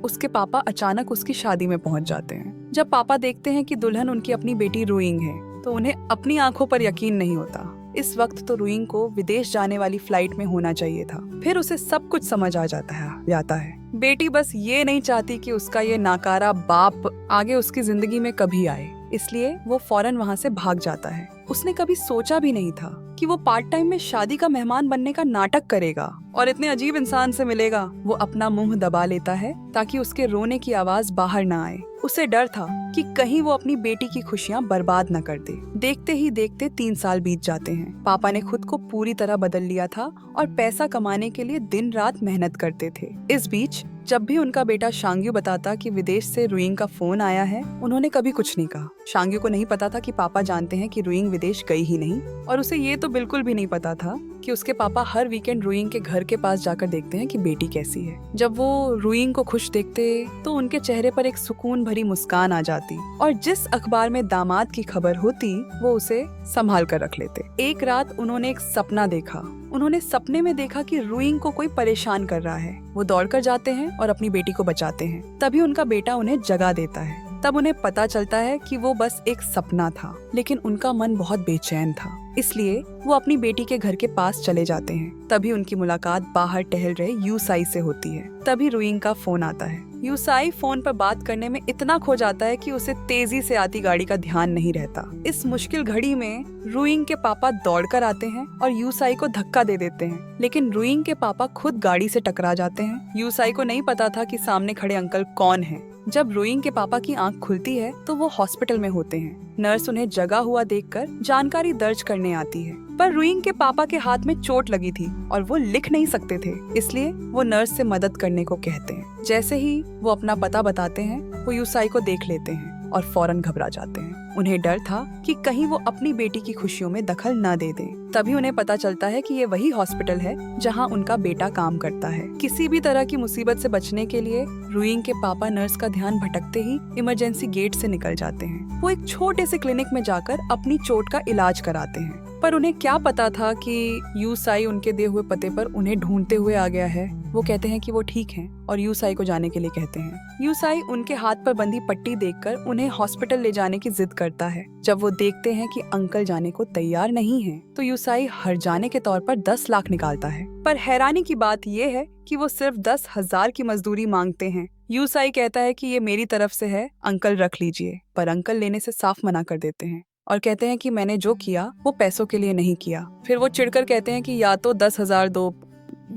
उसके पापा अचानक उसकी शादी में पहुंच जाते हैं। जब पापा देखते हैं कि दुल्हन उनकी अपनी बेटी रुइंग है तो उन्हें अपनी आंखों पर यकीन नहीं होता। इस वक्त तो रुइंग को विदेश जाने वाली फ्लाइट में होना चाहिए था। फिर उसे सब कुछ समझ आ जाता है। बेटी बस ये नहीं चाहती कि उसका ये नाकारा बाप आगे उसकी जिंदगी में कभी आए, इसलिए वो फौरन वहाँ से भाग जाता है। उसने कभी सोचा भी नहीं था कि वो पार्ट टाइम में शादी का मेहमान बनने का नाटक करेगा और इतने अजीब इंसान से मिलेगा। वो अपना मुंह दबा लेता है ताकि उसके रोने की आवाज बाहर ना आए। उसे डर था कि कहीं वो अपनी बेटी की खुशियां बर्बाद न कर दे। देखते ही देखते 3 साल बीत जाते हैं। पापा ने खुद को पूरी तरह बदल लिया था और पैसा कमाने के लिए दिन रात मेहनत करते थे। इस बीच जब भी उनका बेटा शांगयू बताता कि विदेश से रुइंग का फोन आया है, उन्होंने कभी कुछ नहीं कहा। शांगयू को नहीं पता था कि पापा जानते हैं कि रुइंग विदेश गई ही नहीं, और उसे ये तो बिल्कुल भी नहीं पता था कि उसके पापा हर वीकेंड रुइंग के घर के पास जाकर देखते हैं कि बेटी कैसी है। जब वो रुइंग को खुश देखते तो उनके चेहरे पर एक सुकून भरी मुस्कान आ जाती और जिस अखबार में दामाद की खबर होती वो उसे संभाल कर रख लेते। एक रात उन्होंने एक सपना देखा। उन्होंने सपने में देखा कि रुइंग को कोई परेशान कर रहा है। वो दौड़कर जाते हैं और अपनी बेटी को बचाते हैं। तभी उनका बेटा उन्हें जगा देता है। तब उन्हें पता चलता है कि वो बस एक सपना था, लेकिन उनका मन बहुत बेचैन था। इसलिए वो अपनी बेटी के घर के पास चले जाते हैं। तभी उनकी मुलाकात बाहर टहल रहे यूसाई से होती है। तभी रुइंग का फोन आता है। यूसाई फोन पर बात करने में इतना खो जाता है कि उसे तेजी से आती गाड़ी का ध्यान नहीं रहता। इस मुश्किल घड़ी में रुइंग के पापा दौड़कर आते हैं और यूसाई को धक्का दे देते हैं, लेकिन रुइंग के पापा खुद गाड़ी से टकरा जाते हैं। यूसाई को नहीं पता था कि सामने खड़े अंकल कौन हैं। जब रुइंग के पापा की आंख खुलती है तो वो हॉस्पिटल में होते हैं। नर्स उन्हें जगा हुआ देखकर जानकारी दर्ज करने आती है, पर रुइंग के पापा के हाथ में चोट लगी थी और वो लिख नहीं सकते थे, इसलिए वो नर्स से मदद करने को कहते हैं। जैसे ही वो अपना पता बताते हैं, वो यूसाई को देख लेते हैं और फौरन घबरा जाते हैं। उन्हें डर था कि कहीं वो अपनी बेटी की खुशियों में दखल न दे दें। तभी उन्हें पता चलता है कि ये वही हॉस्पिटल है जहां उनका बेटा काम करता है। किसी भी तरह की मुसीबत से बचने के लिए रुइंग के पापा नर्स का ध्यान भटकते ही इमरजेंसी गेट से निकल जाते हैं। वो एक छोटे से क्लिनिक में जाकर अपनी चोट का इलाज कराते हैं, पर उन्हें क्या पता था कि यूसाई उनके दिए हुए पते पर उन्हें ढूंढते हुए आ गया है। वो कहते हैं कि वो ठीक हैं और यूसाई को जाने के लिए कहते हैं। यूसाई उनके हाथ पर बंधी पट्टी देखकर उन्हें हॉस्पिटल ले जाने की जिद करता है। जब वो देखते हैं कि अंकल जाने को तैयार नहीं हैं, तो यूसाई हर जाने के तौर पर 10 लाख निकालता है। पर हैरानी की बात ये है कि वो सिर्फ 10,000 की मजदूरी मांगते हैं। यूसाई कहता है कि ये मेरी तरफ से है, अंकल रख लीजिए, पर अंकल लेने से साफ मना कर देते हैं और कहते हैं कि मैंने जो किया वो पैसों के लिए नहीं किया। फिर वो चिढ़कर कहते हैं कि या तो 10,000 दो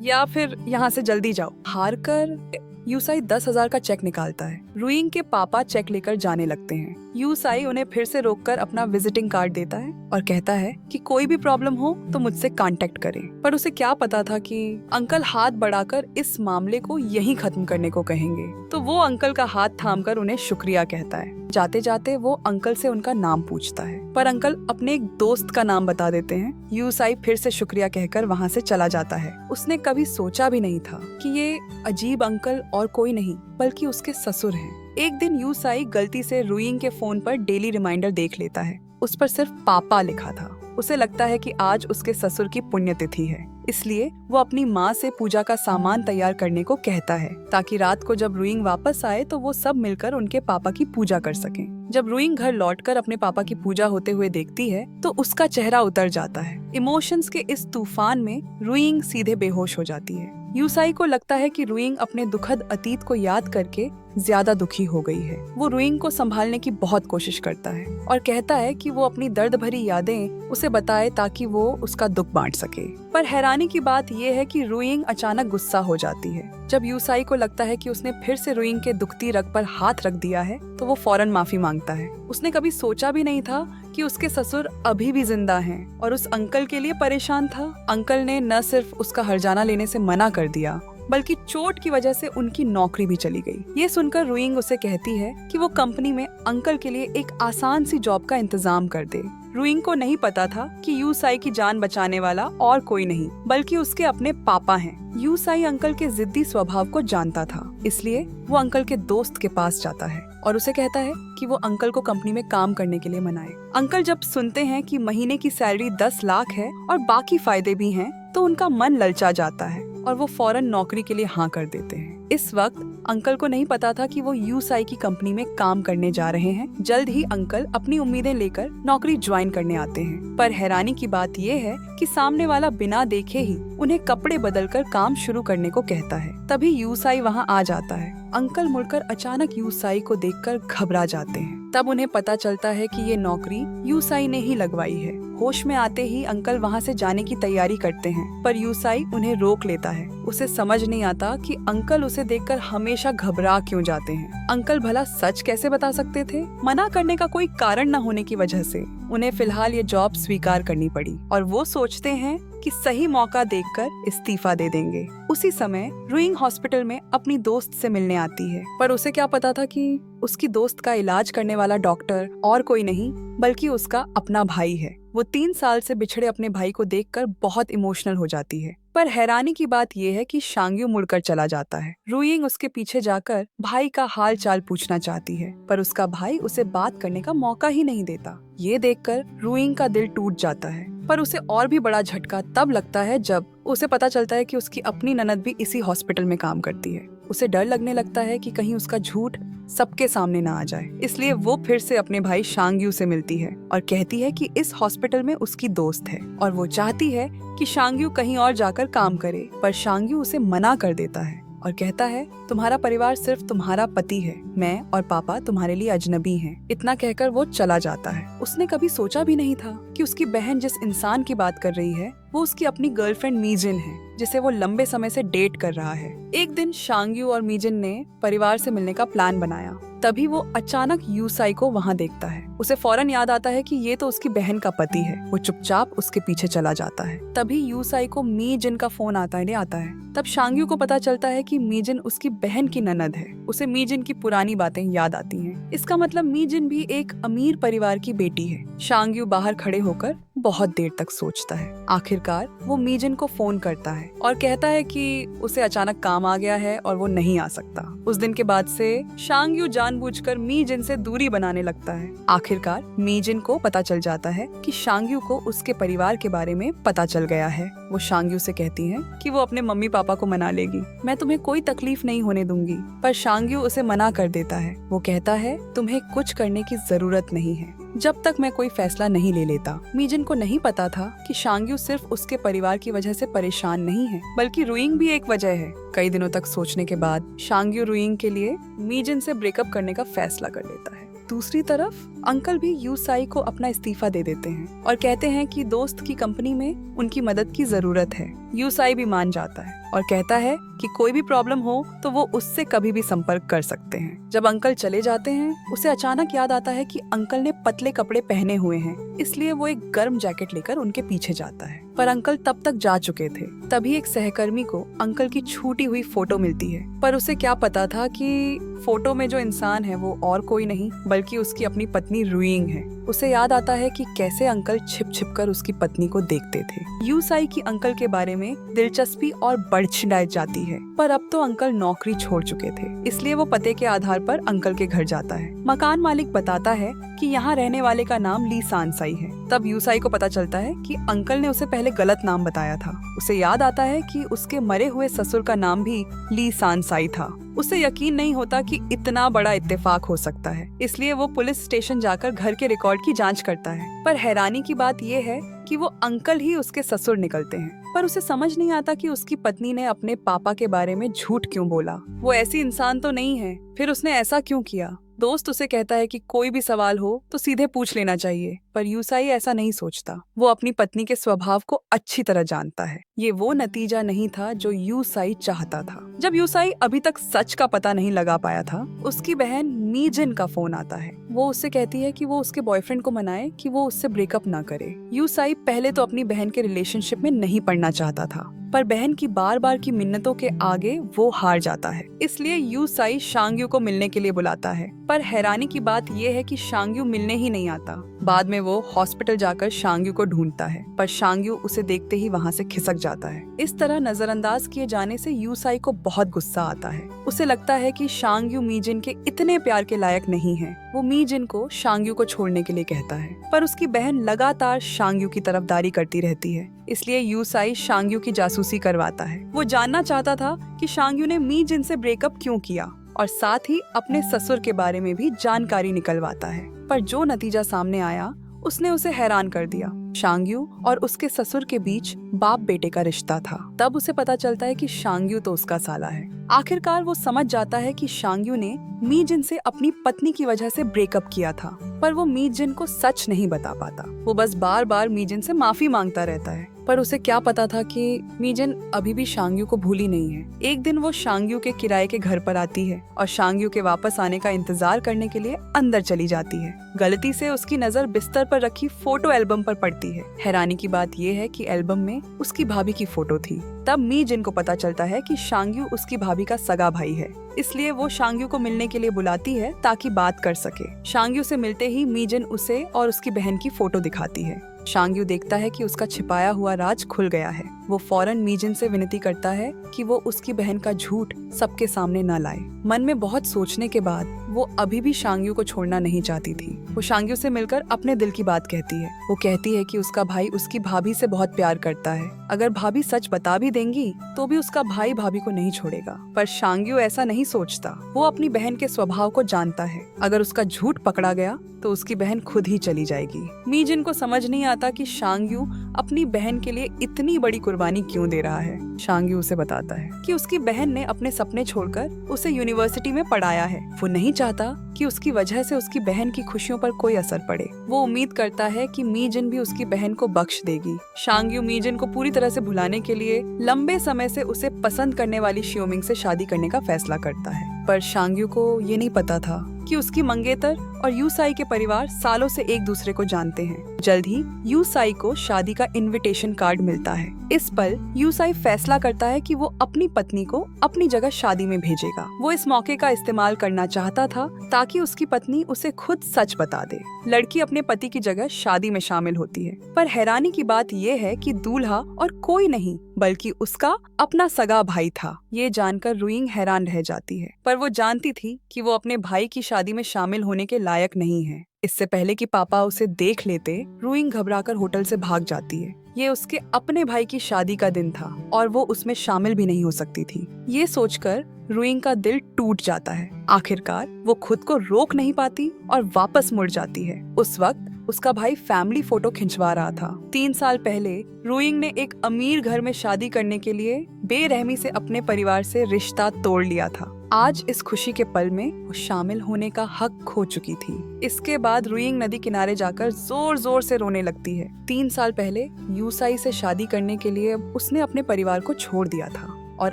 या फिर यहाँ से जल्दी जाओ। हार कर यूसाई 10,000 का चेक निकालता है। रुइंग के पापा चेक लेकर जाने लगते हैं। यूसाई उन्हें फिर से रोककर अपना विजिटिंग कार्ड देता है और कहता है कि कोई भी प्रॉब्लम हो तो मुझसे कांटेक्ट करें। पर उसे क्या पता था कि अंकल हाथ बढ़ाकर इस मामले को यहीं खत्म करने को कहेंगे। तो वो अंकल का हाथ थामकर उन्हें शुक्रिया कहता है। जाते जाते वो अंकल से उनका नाम पूछता है, पर अंकल अपने एक दोस्त का नाम बता देते हैं। यूसाई फिर से शुक्रिया कहकर वहाँ से चला जाता है। उसने कभी सोचा भी नहीं था कि ये अजीब अंकल और कोई नहीं बल्कि उसके ससुर हैं। एक दिन यूसाई गलती से रुइंग के फोन पर डेली रिमाइंडर देख लेता है। उस पर सिर्फ पापा लिखा था। उसे लगता है कि आज उसके ससुर की पुण्यतिथि है, इसलिए वो अपनी माँ से पूजा का सामान तैयार करने को कहता है ताकि रात को जब रुइंग वापस आए तो वो सब मिलकर उनके पापा की पूजा कर सकें। जब रुइंग घर लौटकर अपने पापा की पूजा होते हुए देखती है तो उसका चेहरा उतर जाता है। इमोशंस के इस तूफान में रुइंग सीधे बेहोश हो जाती है। यूसाई को लगता है कि रुइंग अपने दुखद अतीत को याद करके ज्यादा दुखी हो गई है। वो रुइंग को संभालने की बहुत कोशिश करता है और कहता है कि वो अपनी दर्द भरी यादें उसे बताए ताकि वो उसका दुख बांट सके। पर हैरानी की बात यह है कि रुइंग अचानक गुस्सा हो जाती है। जब यूसाई को लगता है कि उसने फिर से रुइंग के दुखती रग पर हाथ रख दिया है तो वो फौरन माफी मांगता है। उसने कभी सोचा भी नहीं था कि उसके ससुर अभी भी जिंदा हैं और उस अंकल के लिए परेशान था। अंकल ने न सिर्फ उसका हर्जाना लेने से मना कर दिया बल्कि चोट की वजह से उनकी नौकरी भी चली गई। ये सुनकर रुइंग उसे कहती है कि वो कंपनी में अंकल के लिए एक आसान सी जॉब का इंतजाम कर दे। रुइंग को नहीं पता था कि यूसाई की जान बचाने वाला और कोई नहीं बल्कि उसके अपने पापा हैं। यूसाई अंकल के जिद्दी स्वभाव को जानता था, इसलिए वो अंकल के दोस्त के पास जाता है और उसे कहता है कि वो अंकल को कंपनी में काम करने के लिए मनाए। अंकल जब सुनते हैं कि महीने की सैलरी 10 लाख है और बाकी फायदे भी हैं, तो उनका मन ललचा जाता है और वो फौरन नौकरी के लिए हाँ कर देते हैं। इस वक्त अंकल को नहीं पता था कि वो यूसाई की कंपनी में काम करने जा रहे हैं। जल्द ही अंकल अपनी उम्मीदें लेकर नौकरी ज्वाइन करने आते हैं। पर हैरानी की बात ये है कि सामने वाला बिना देखे ही उन्हें कपड़े बदलकर काम शुरू करने को कहता है। तभी यूसाई वहाँ आ जाता है। अंकल मुड़कर अचानक यूसाई को देखकर घबरा जाते हैं। तब उन्हें पता चलता है कि ये नौकरी यूसाई ने ही लगवाई है। होश में आते ही अंकल वहाँ से जाने की तैयारी करते हैं, पर यूसाई उन्हें रोक लेता है। उसे समझ नहीं आता कि अंकल उसे देखकर हमेशा घबरा क्यों जाते हैं। अंकल भला सच कैसे बता सकते थे? मना करने का कोई कारण न होने की वजह से उन्हें फिलहाल ये जॉब स्वीकार करनी पड़ी और वो सोचते हैं कि सही मौका देखकर इस्तीफा दे देंगे। उसी समय रुइंग हॉस्पिटल में अपनी दोस्त से मिलने आती है, पर उसे क्या पता था कि उसकी दोस्त का इलाज करने वाला डॉक्टर और कोई नहीं बल्कि उसका अपना भाई है। वो 3 साल से बिछड़े अपने भाई को देखकर बहुत इमोशनल हो जाती है। पर हैरानी की बात यह है कि शांग्यू मुड़कर चला जाता है। रुइंग उसके पीछे जाकर भाई का हाल चाल पूछना चाहती है, पर उसका भाई उसे बात करने का मौका ही नहीं देता। ये देखकर रुइंग का दिल टूट जाता है, पर उसे और भी बड़ा झटका तब लगता है जब उसे पता चलता है कि उसकी अपनी ननद भी इसी हॉस्पिटल में काम करती है। उसे डर लगने लगता है कि कहीं उसका झूठ सबके सामने ना आ जाए, इसलिए वो फिर से अपने भाई शांग्यू से मिलती है और कहती है कि इस हॉस्पिटल में उसकी दोस्त है और वो चाहती है कि शांग्यू कहीं और जाकर काम करे। पर शांग्यू उसे मना कर देता है और कहता है, तुम्हारा परिवार सिर्फ तुम्हारा पति है, मैं और पापा तुम्हारे लिए अजनबी हैं। इतना कहकर वो चला जाता है। उसने कभी सोचा भी नहीं था कि उसकी बहन जिस इंसान की बात कर रही है वो उसकी अपनी गर्लफ्रेंड मीजिन है, जिसे वो लंबे समय से डेट कर रहा है। एक दिन शांग्यू और मीजिन ने परिवार से मिलने का प्लान बनाया। तभी वो अचानक यूसाई को वहाँ देखता है। उसे फौरन याद आता है कि ये तो उसकी बहन का पति है। वो चुपचाप उसके पीछे चला जाता है। तभी यूसाई को मीजिन का फोन आता है। तब शांग्यू को पता चलता है कि मीजिन उसकी बहन की ननद है। उसे मीजिन की पुरानी बातें याद आती हैं। इसका मतलब मीजिन भी एक अमीर परिवार की बेटी है। शांग्यू बाहर खड़े होकर बहुत देर तक सोचता है। आखिरकार वो मीजिन को फोन करता है और कहता है कि उसे अचानक काम आ गया है और वो नहीं आ सकता। उस दिन के बाद से शांग्यू जानबूझकर मीजिन से दूरी बनाने लगता है। आखिरकार मीजिन को पता चल जाता है कि शांग्यू को उसके परिवार के बारे में पता चल गया है। वो शांग्यू से कहती है कि वो अपने मम्मी पापा को मना लेगी, मैं तुम्हें कोई तकलीफ नहीं होने दूंगी। पर शांग्यू उसे मना कर देता है। वो कहता है, तुम्हें कुछ करने की जरूरत नहीं है जब तक मैं कोई फैसला नहीं ले लेता। मीजिन को नहीं पता था कि शांग्यू सिर्फ उसके परिवार की वजह से परेशान नहीं है, बल्कि रुइंग भी एक वजह है। कई दिनों तक सोचने के बाद शांग्यू रुइंग के लिए मीजिन से ब्रेकअप करने का फैसला कर लेता है। दूसरी तरफ अंकल भी यूसाई को अपना इस्तीफा दे देते हैं और कहते हैं कि दोस्त की कंपनी में उनकी मदद की जरूरत है। यूसाई भी मान जाता है और कहता है कि कोई भी प्रॉब्लम हो तो वो उससे कभी भी संपर्क कर सकते हैं। जब अंकल चले जाते हैं उसे अचानक याद आता है कि अंकल ने पतले कपड़े पहने हुए हैं, इसलिए वो एक गर्म जैकेट लेकर उनके पीछे जाता है। पर अंकल तब तक जा चुके थे। तभी एक सहकर्मी को अंकल की छूटी हुई फोटो मिलती है, पर उसे क्या पता था कि फोटो में जो इंसान है वो और कोई नहीं बल्कि उसकी अपनी पत्नी रुइंग है। उसे याद आता है कि कैसे अंकल छिप छिप कर उसकी पत्नी को देखते थे। यूसाई की अंकल के बारे में दिलचस्पी और बढ़ हड़चिड़ाई जाती है। पर अब तो अंकल नौकरी छोड़ चुके थे, इसलिए वो पते के आधार पर अंकल के घर जाता है। मकान मालिक बताता है कि यहाँ रहने वाले का नाम ली सांसाई है। तब यूसाई को पता चलता है कि अंकल ने उसे पहले गलत नाम बताया था। उसे याद आता है कि उसके मरे हुए ससुर का नाम भी ली सांसाई था। उसे यकीन नहीं होता कि इतना बड़ा इत्तेफाक हो सकता है, इसलिए वो पुलिस स्टेशन जाकर घर के रिकॉर्ड की जांच करता है। पर हैरानी की बात ये है कि वो अंकल ही उसके ससुर निकलते हैं। पर उसे समझ नहीं आता कि उसकी पत्नी ने अपने पापा के बारे में झूठ क्यों बोला। वो ऐसी इंसान तो नहीं है, फिर उसने ऐसा क्यों किया। दोस्त उसे कहता है कि कोई भी सवाल हो तो सीधे पूछ लेना चाहिए, पर यूसाई ऐसा नहीं सोचता। वो अपनी पत्नी के स्वभाव को अच्छी तरह जानता है। ये वो नतीजा नहीं था जो यूसाई चाहता था। जब यूसाई अभी तक सच का पता नहीं लगा पाया था, उसकी बहन मीजिन का फोन आता है। वो उससे कहती है कि वो उसके बॉयफ्रेंड को मनाए कि वो उससे ब्रेकअप ना करे। यूसाई पहले तो अपनी बहन के रिलेशनशिप में नहीं पड़ना चाहता था, पर बहन की बार बार की मिन्नतों के आगे वो हार जाता है। इसलिए यूसाई शांग्यू को मिलने के लिए बुलाता है। पर हैरानी की बात ये है कि शांग्यू मिलने ही नहीं आता। बाद में वो हॉस्पिटल जाकर शांग्यू को ढूंढता है, पर शांग्यू उसे देखते ही वहाँ से खिसक जाता है। इस तरह नजरअंदाज किए जाने से यूसाई को बहुत गुस्सा आता है। उसे लगता है कि शांग्यू मीजिन के इतने प्यार के लायक नहीं है। वो मीजिन को शांग्यू को छोड़ने के लिए कहता है, पर उसकी बहन लगातार शांग्यू की तरफदारी करती रहती है। इसलिए यूसाई शांग्यू की जासूसी करवाता है। वो जानना चाहता था कि शांग्यू ने मीजिन से ब्रेकअप क्यों किया, और साथ ही अपने ससुर के बारे में भी जानकारी निकलवाता है। पर जो नतीजा सामने आया उसने उसे हैरान कर दिया। शांग्यू और उसके ससुर के बीच बाप बेटे का रिश्ता था। तब उसे पता चलता है कि शांग्यू तो उसका साला है। आखिरकार वो समझ जाता है कि शांग्यू ने मीजिन से अपनी पत्नी की वजह से ब्रेकअप किया था, पर वो मीजिन को सच नहीं बता पाता। वो बस बार बार मीजिन से माफी मांगता रहता है, पर उसे क्या पता था कि मीजिन अभी भी शांग्यू को भूली नहीं है। एक दिन वो शांग्यू के किराए के घर पर आती है और शांग्यू के वापस आने का इंतजार करने के लिए अंदर चली जाती है। गलती से उसकी नजर बिस्तर पर रखी फोटो एल्बम पर पड़ती है। हैरानी की बात यह है कि एल्बम में उसकी भाभी की फोटो थी। तब मीजिन को पता चलता है कि शांग्यू उसकी भाभी का सगा भाई है, इसलिए वो शांग्यू को मिलने के लिए बुलाती है ताकि बात कर सके। शांग्यू से मिलते ही मीजिन उसे और उसकी बहन की फोटो दिखाती है। शांग्यू देखता है कि उसका छिपाया हुआ राज खुल गया है। वो फौरन मीजिन से विनती करता है कि वो उसकी बहन का झूठ सबके सामने न लाए। मन में बहुत सोचने के बाद वो अभी भी शांग्यू को छोड़ना नहीं चाहती थी। वो शांग्यू से मिलकर अपने दिल की बात कहती है। वो कहती है कि उसका भाई उसकी भाभी से बहुत प्यार करता है। अगर भाभी सच बता भी देंगी तो भी उसका भाई भाभी को नहीं छोड़ेगा। पर शांग्यू ऐसा नहीं सोचता। वो अपनी बहन के स्वभाव को जानता है। अगर उसका झूठ पकड़ा गया तो उसकी बहन खुद ही चली जाएगी। मीजिन को समझ नहीं आता कि शांग्यू अपनी बहन के लिए इतनी बड़ी कुर्बानी क्यों दे रहा है। शांग्यू उसे बताता है कि उसकी बहन ने अपने सपने छोड़कर उसे यूनिवर्सिटी में पढ़ाया है। वो नहीं चाहता कि उसकी वजह से उसकी बहन की खुशियों पर कोई असर पड़े। वो उम्मीद करता है कि मीजिन भी उसकी बहन को बख्श देगी। शांग्यू मीजिन को पूरी तरह से भुलाने के लिए लंबे समय से उसे पसंद करने वाली शियोमिंग से शादी करने का फैसला करता है। पर शांग्यू को ये नहीं पता था कि उसकी मंगेतर और यूसाई के परिवार सालों से एक दूसरे को जानते हैं। जल्द ही यूसाई को शादी का इनविटेशन कार्ड मिलता है। इस पल यूसाई फैसला करता है कि वो अपनी पत्नी को अपनी जगह शादी में भेजेगा। वो इस मौके का इस्तेमाल करना चाहता था ताकि उसकी पत्नी उसे खुद सच बता दे। लड़की अपने पति की जगह शादी में शामिल होती है। पर हैरानी की बात ये है कि दूल्हा और कोई नहीं बल्कि उसका अपना सगा भाई था। ये जानकर रुइंग हैरान रह जाती है, पर वो जानती थी कि वो अपने भाई की शादी में शामिल होने के लायक नहीं है। इससे पहले कि पापा उसे देख लेते, रुइंग घबराकर होटल से भाग जाती है। ये उसके अपने भाई की शादी का दिन था और वो उसमें शामिल भी नहीं हो सकती थी। ये सोचकर रुइंग का दिल टूट जाता है। आखिरकार वो खुद को रोक नहीं पाती और वापस मुड़ जाती है। उस वक्त उसका भाई फैमिली फोटो खिंचवा रहा था। 3 साल पहले रुइंग ने एक अमीर घर में शादी करने के लिए बेरहमी से अपने परिवार से रिश्ता तोड़ लिया था। आज इस खुशी के पल में वो शामिल होने का हक खो चुकी थी। इसके बाद रुइंग नदी किनारे जाकर जोर जोर से रोने लगती है। 3 साल पहले यूसाई से शादी करने के लिए उसने अपने परिवार को छोड़ दिया था और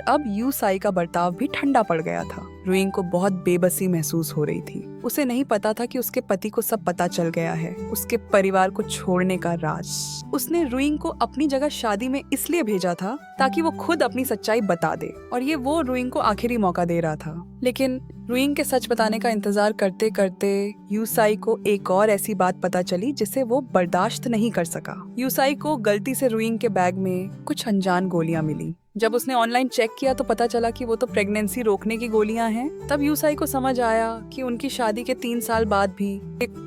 अब यूसाई का बर्ताव भी ठंडा पड़ गया था। रुइंग को बहुत बेबसी महसूस हो रही थी। उसे नहीं पता था कि उसके पति को सब पता चल गया है, उसके परिवार को छोड़ने का राज। उसने रुइंग को अपनी जगह शादी में इसलिए भेजा था ताकि वो खुद अपनी सच्चाई बता दे, और ये वो रुइंग को आखिरी मौका दे रहा था। लेकिन रुइंग के सच बताने का इंतजार करते करते यूसाई को एक और ऐसी बात पता चली जिसे वो बर्दाश्त नहीं कर सका। यूसाई को गलती से रुइंग के बैग में कुछ अनजान गोलियां मिली। जब उसने ऑनलाइन चेक किया तो पता चला कि वो तो प्रेगनेंसी रोकने की गोलियां हैं। तब यूसाई को समझ आया कि उनकी शादी के 3 साल बाद भी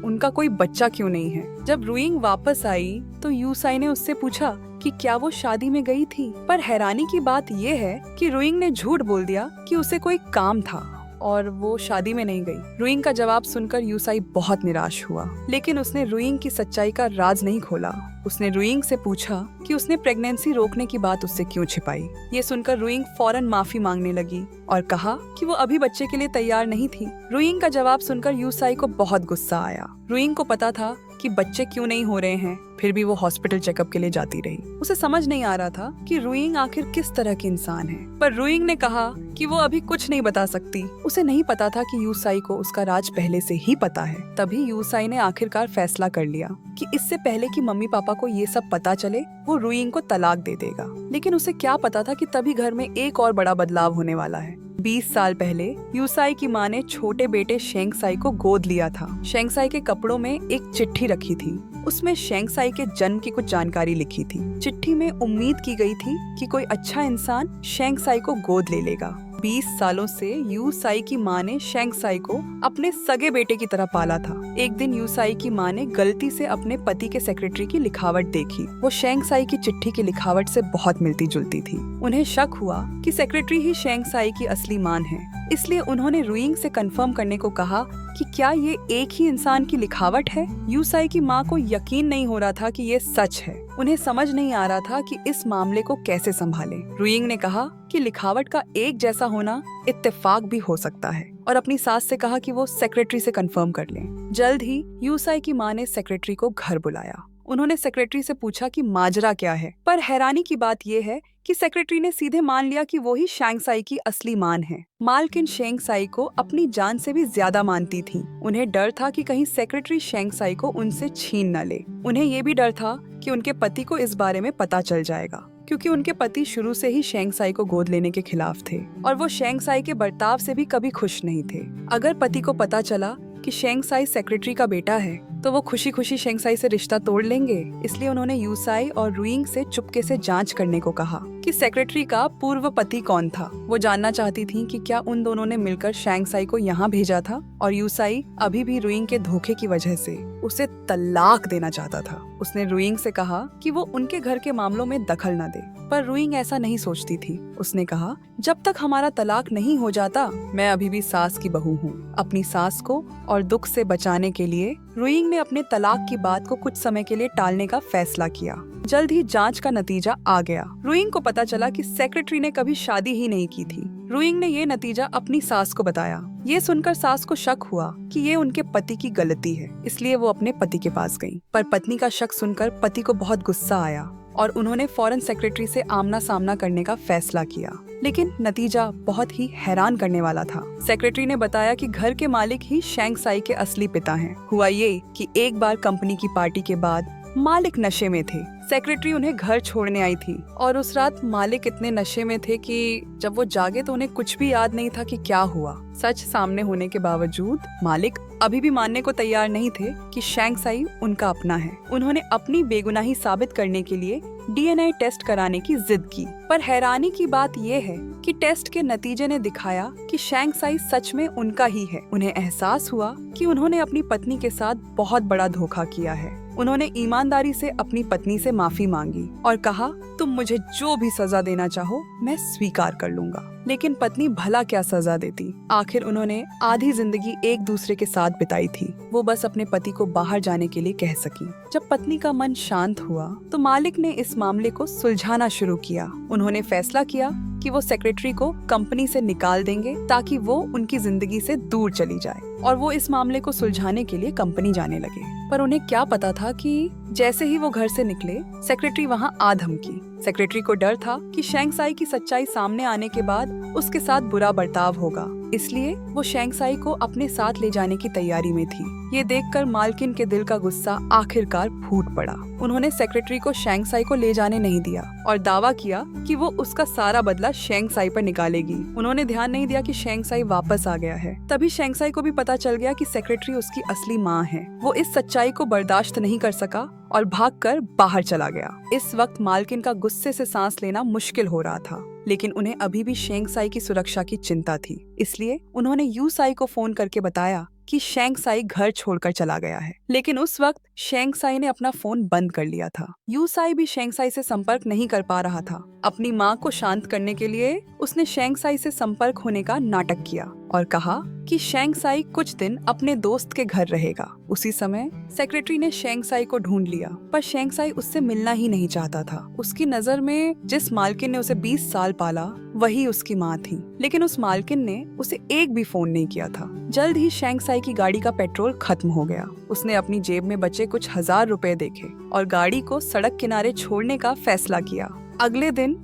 उनका कोई बच्चा क्यों नहीं है। जब रुइंग वापस आई तो यूसाई ने उससे पूछा कि क्या वो शादी में गई थी, पर हैरानी की बात ये है कि रुइंग ने झूठ बोल दिया कि उसे कोई काम था और वो शादी में नहीं गई। रुइंग का जवाब सुनकर यूसाई बहुत निराश हुआ, लेकिन उसने रुइंग की सच्चाई का राज नहीं खोला। उसने रुइंग से पूछा कि उसने प्रेगनेंसी रोकने की बात उससे क्यों छिपाई। ये सुनकर रुइंग फौरन माफी मांगने लगी और कहा कि वो अभी बच्चे के लिए तैयार नहीं थी। रुइंग का जवाब सुनकर यूसाई को बहुत गुस्सा आया। रुइंग को पता था कि बच्चे क्यों नहीं हो रहे हैं, फिर भी वो हॉस्पिटल चेकअप के लिए जाती रही। उसे समझ नहीं आ रहा था कि रुइंग आखिर किस तरह की इंसान है, पर रुइंग ने कहा कि वो अभी कुछ नहीं बता सकती। उसे नहीं पता था कि यूसाई को उसका राज पहले से ही पता है। तभी यूसाई ने आखिरकार फैसला कर लिया कि इससे पहले कि मम्मी पापा को ये सब पता चले वो रुइंग को तलाक दे देगा। लेकिन उसे क्या पता था कि तभी घर में एक और बड़ा बदलाव होने वाला है। 20 साल पहले यूसाई की माँ ने छोटे बेटे शेंगसाई को गोद लिया था। शेंगसाई के कपड़ों में एक चिट्ठी रखी थी। उसमें शेंगसाई के जन्म की कुछ जानकारी लिखी थी। चिट्ठी में उम्मीद की गई थी कि कोई अच्छा इंसान शेंगसाई को गोद ले लेगा। 20 सालों से यूसाई की माँ ने शेंगसाई को अपने सगे बेटे की तरह पाला था। एक दिन यूसाई की माँ ने गलती से अपने पति के सेक्रेटरी की लिखावट देखी। वो शेंगसाई की चिट्ठी की लिखावट से बहुत मिलती जुलती थी। उन्हें शक हुआ कि सेक्रेटरी ही शेंगसाई की असली मां है। इसलिए उन्होंने रुइंग से कंफर्म करने को कहा कि क्या ये एक ही इंसान की लिखावट है। यूसाई की माँ को यकीन नहीं हो रहा था कि ये सच है। उन्हें समझ नहीं आ रहा था कि इस मामले को कैसे संभालें। रुइंग ने कहा कि लिखावट का एक जैसा होना इत्तेफाक भी हो सकता है और अपनी सास से कहा कि वो सेक्रेटरी से कंफर्म कर लें। जल्द ही यूसाई की माँ ने सेक्रेटरी को घर बुलाया। उन्होंने सेक्रेटरी से पूछा कि माजरा क्या है, पर हैरानी की बात यह है कि सेक्रेटरी ने सीधे मान लिया कि वो ही शेंगसाई की असली मां है। मालकिन शेंगसाई को अपनी जान से भी ज्यादा मानती थी। उन्हें डर था कि कहीं सेक्रेटरी शेंगसाई को उनसे छीन न ले। उन्हें ये भी डर था कि उनके पति को इस बारे में पता चल जाएगा, क्योंकि उनके पति शुरू से ही शेंगसाई को गोद लेने के खिलाफ थे और वो शेंगसाई के बर्ताव से भी कभी खुश नहीं थे। अगर पति को पता चला कि शेंगसाई सेक्रेटरी का बेटा है तो वो खुशी खुशी शेंगसाई से रिश्ता तोड़ लेंगे। इसलिए उन्होंने यूसाई और रुइंग से चुपके से जांच करने को कहा कि सेक्रेटरी का पूर्व पति कौन था। वो जानना चाहती थी कि क्या उन दोनों ने मिलकर शेंगसाई को यहाँ भेजा था और यूसाई अभी भी रुइंग के धोखे की वजह से उसे तलाक देना चाहता था। उसने रुइंग से कहा कि वो उनके घर के मामलों में दखल न दे, पर रुइंग ऐसा नहीं सोचती थी। उसने कहा, जब तक हमारा तलाक नहीं हो जाता मैं अभी भी सास की बहू हूँ। अपनी सास को और दुख से बचाने के लिए रुइंग ने अपने तलाक की बात को कुछ समय के लिए टालने का फैसला किया। जल्द ही जांच का नतीजा आ गया। रुइंग को पता चला कि सेक्रेटरी ने कभी शादी ही नहीं की थी। रुइंग ने ये नतीजा अपनी सास को बताया। ये सुनकर सास को शक हुआ कि ये उनके पति की गलती है, इसलिए वो अपने पति के पास गई। पर पत्नी का शक सुनकर पति को बहुत गुस्सा आया और उन्होंने फौरन सेक्रेटरी से आमना सामना करने का फैसला किया। लेकिन नतीजा बहुत ही हैरान करने वाला था। सेक्रेटरी ने बताया कि घर के मालिक ही शेंगसाई के असली पिता हैं। हुआ ये कि एक बार कंपनी की पार्टी के बाद मालिक नशे में थे। सेक्रेटरी उन्हें घर छोड़ने आई थी और उस रात मालिक इतने नशे में थे कि जब वो जागे तो उन्हें कुछ भी याद नहीं था कि क्या हुआ। सच सामने होने के बावजूद मालिक अभी भी मानने को तैयार नहीं थे कि शेंगसाई उनका अपना है। उन्होंने अपनी बेगुनाही साबित करने के लिए डीएनए टेस्ट कराने की जिद की। पर हैरानी की बात यह है कि टेस्ट के नतीजे ने दिखाया कि शेंगसाई सच में उनका ही है। उन्हें एहसास हुआ कि उन्होंने अपनी पत्नी के साथ बहुत बड़ा धोखा किया है। उन्होंने ईमानदारी से अपनी पत्नी से माफी मांगी और कहा, तुम मुझे जो भी सजा देना चाहो मैं स्वीकार कर लूंगा। लेकिन पत्नी भला क्या सजा देती। आखिर उन्होंने आधी जिंदगी एक दूसरे के साथ बिताई थी। वो बस अपने पति को बाहर जाने के लिए कह सकी। जब पत्नी का मन शांत हुआ तो मालिक ने इस मामले को सुलझाना शुरू किया। उन्होंने फैसला किया कि वो सेक्रेटरी को कंपनी से निकाल देंगे ताकि वो उनकी जिंदगी से दूर चली जाए और वो इस मामले को सुलझाने के लिए कंपनी जाने लगे। पर उन्हें क्या पता था कि जैसे ही वो घर से निकले सेक्रेटरी वहां आ धमकी। सेक्रेटरी को डर था कि शेंगसाई की सच्चाई सामने आने के बाद उसके साथ बुरा बर्ताव होगा, इसलिए वो शेंगसाई को अपने साथ ले जाने की तैयारी में थी। ये देखकर मालकिन के दिल का गुस्सा आखिरकार फूट पड़ा। उन्होंने सेक्रेटरी को शेंगसाई को ले जाने नहीं दिया और दावा किया कि वो उसका सारा बदला शेंगसाई पर निकालेगी। उन्होंने ध्यान नहीं दिया कि शेंगसाई वापस आ गया है। तभी शेंगसाई को भी पता चल गया कि सेक्रेटरी उसकी असली माँ है। वो इस सच्चाई को बर्दाश्त नहीं कर सका और भागकर बाहर चला गया। इस वक्त मालकिन का गुस्से से सांस लेना मुश्किल हो रहा था। लेकिन उन्हें अभी भी शेंग साई की सुरक्षा की चिंता थी। इसलिए उन्होंने यू साई को फोन करके बताया कि शेंग साई घर छोड़कर चला गया है। लेकिन उस वक्त शेंग साई ने अपना फोन बंद कर लिया था। यू साई भी शेंग साई से संपर्क नहीं कर पा रहा था। अपनी माँ को शांत करने के लिए उसने शेंग साई से संपर्क होने का नाटक किया और कहा कि शेंग साई कुछ दिन अपने दोस्त के घर रहेगा। उसी समय सेक्रेटरी ने शेंग साई को ढूंढ लिया, पर शेंग साई उससे मिलना ही नहीं चाहता था। उसकी नजर में जिस मालकिन ने उसे 20 साल पाला वही उसकी माँ थी, लेकिन उस मालकिन ने उसे एक भी फोन नहीं किया था। जल्द ही शेंग साई की गाड़ी का पेट्रोल खत्म हो गया। उसने अपनी जेब में बचे कुछ 1000 रुपए देखे और गाड़ी को सड़क किनारे छोड़ने का फैसला किया। अगले दिन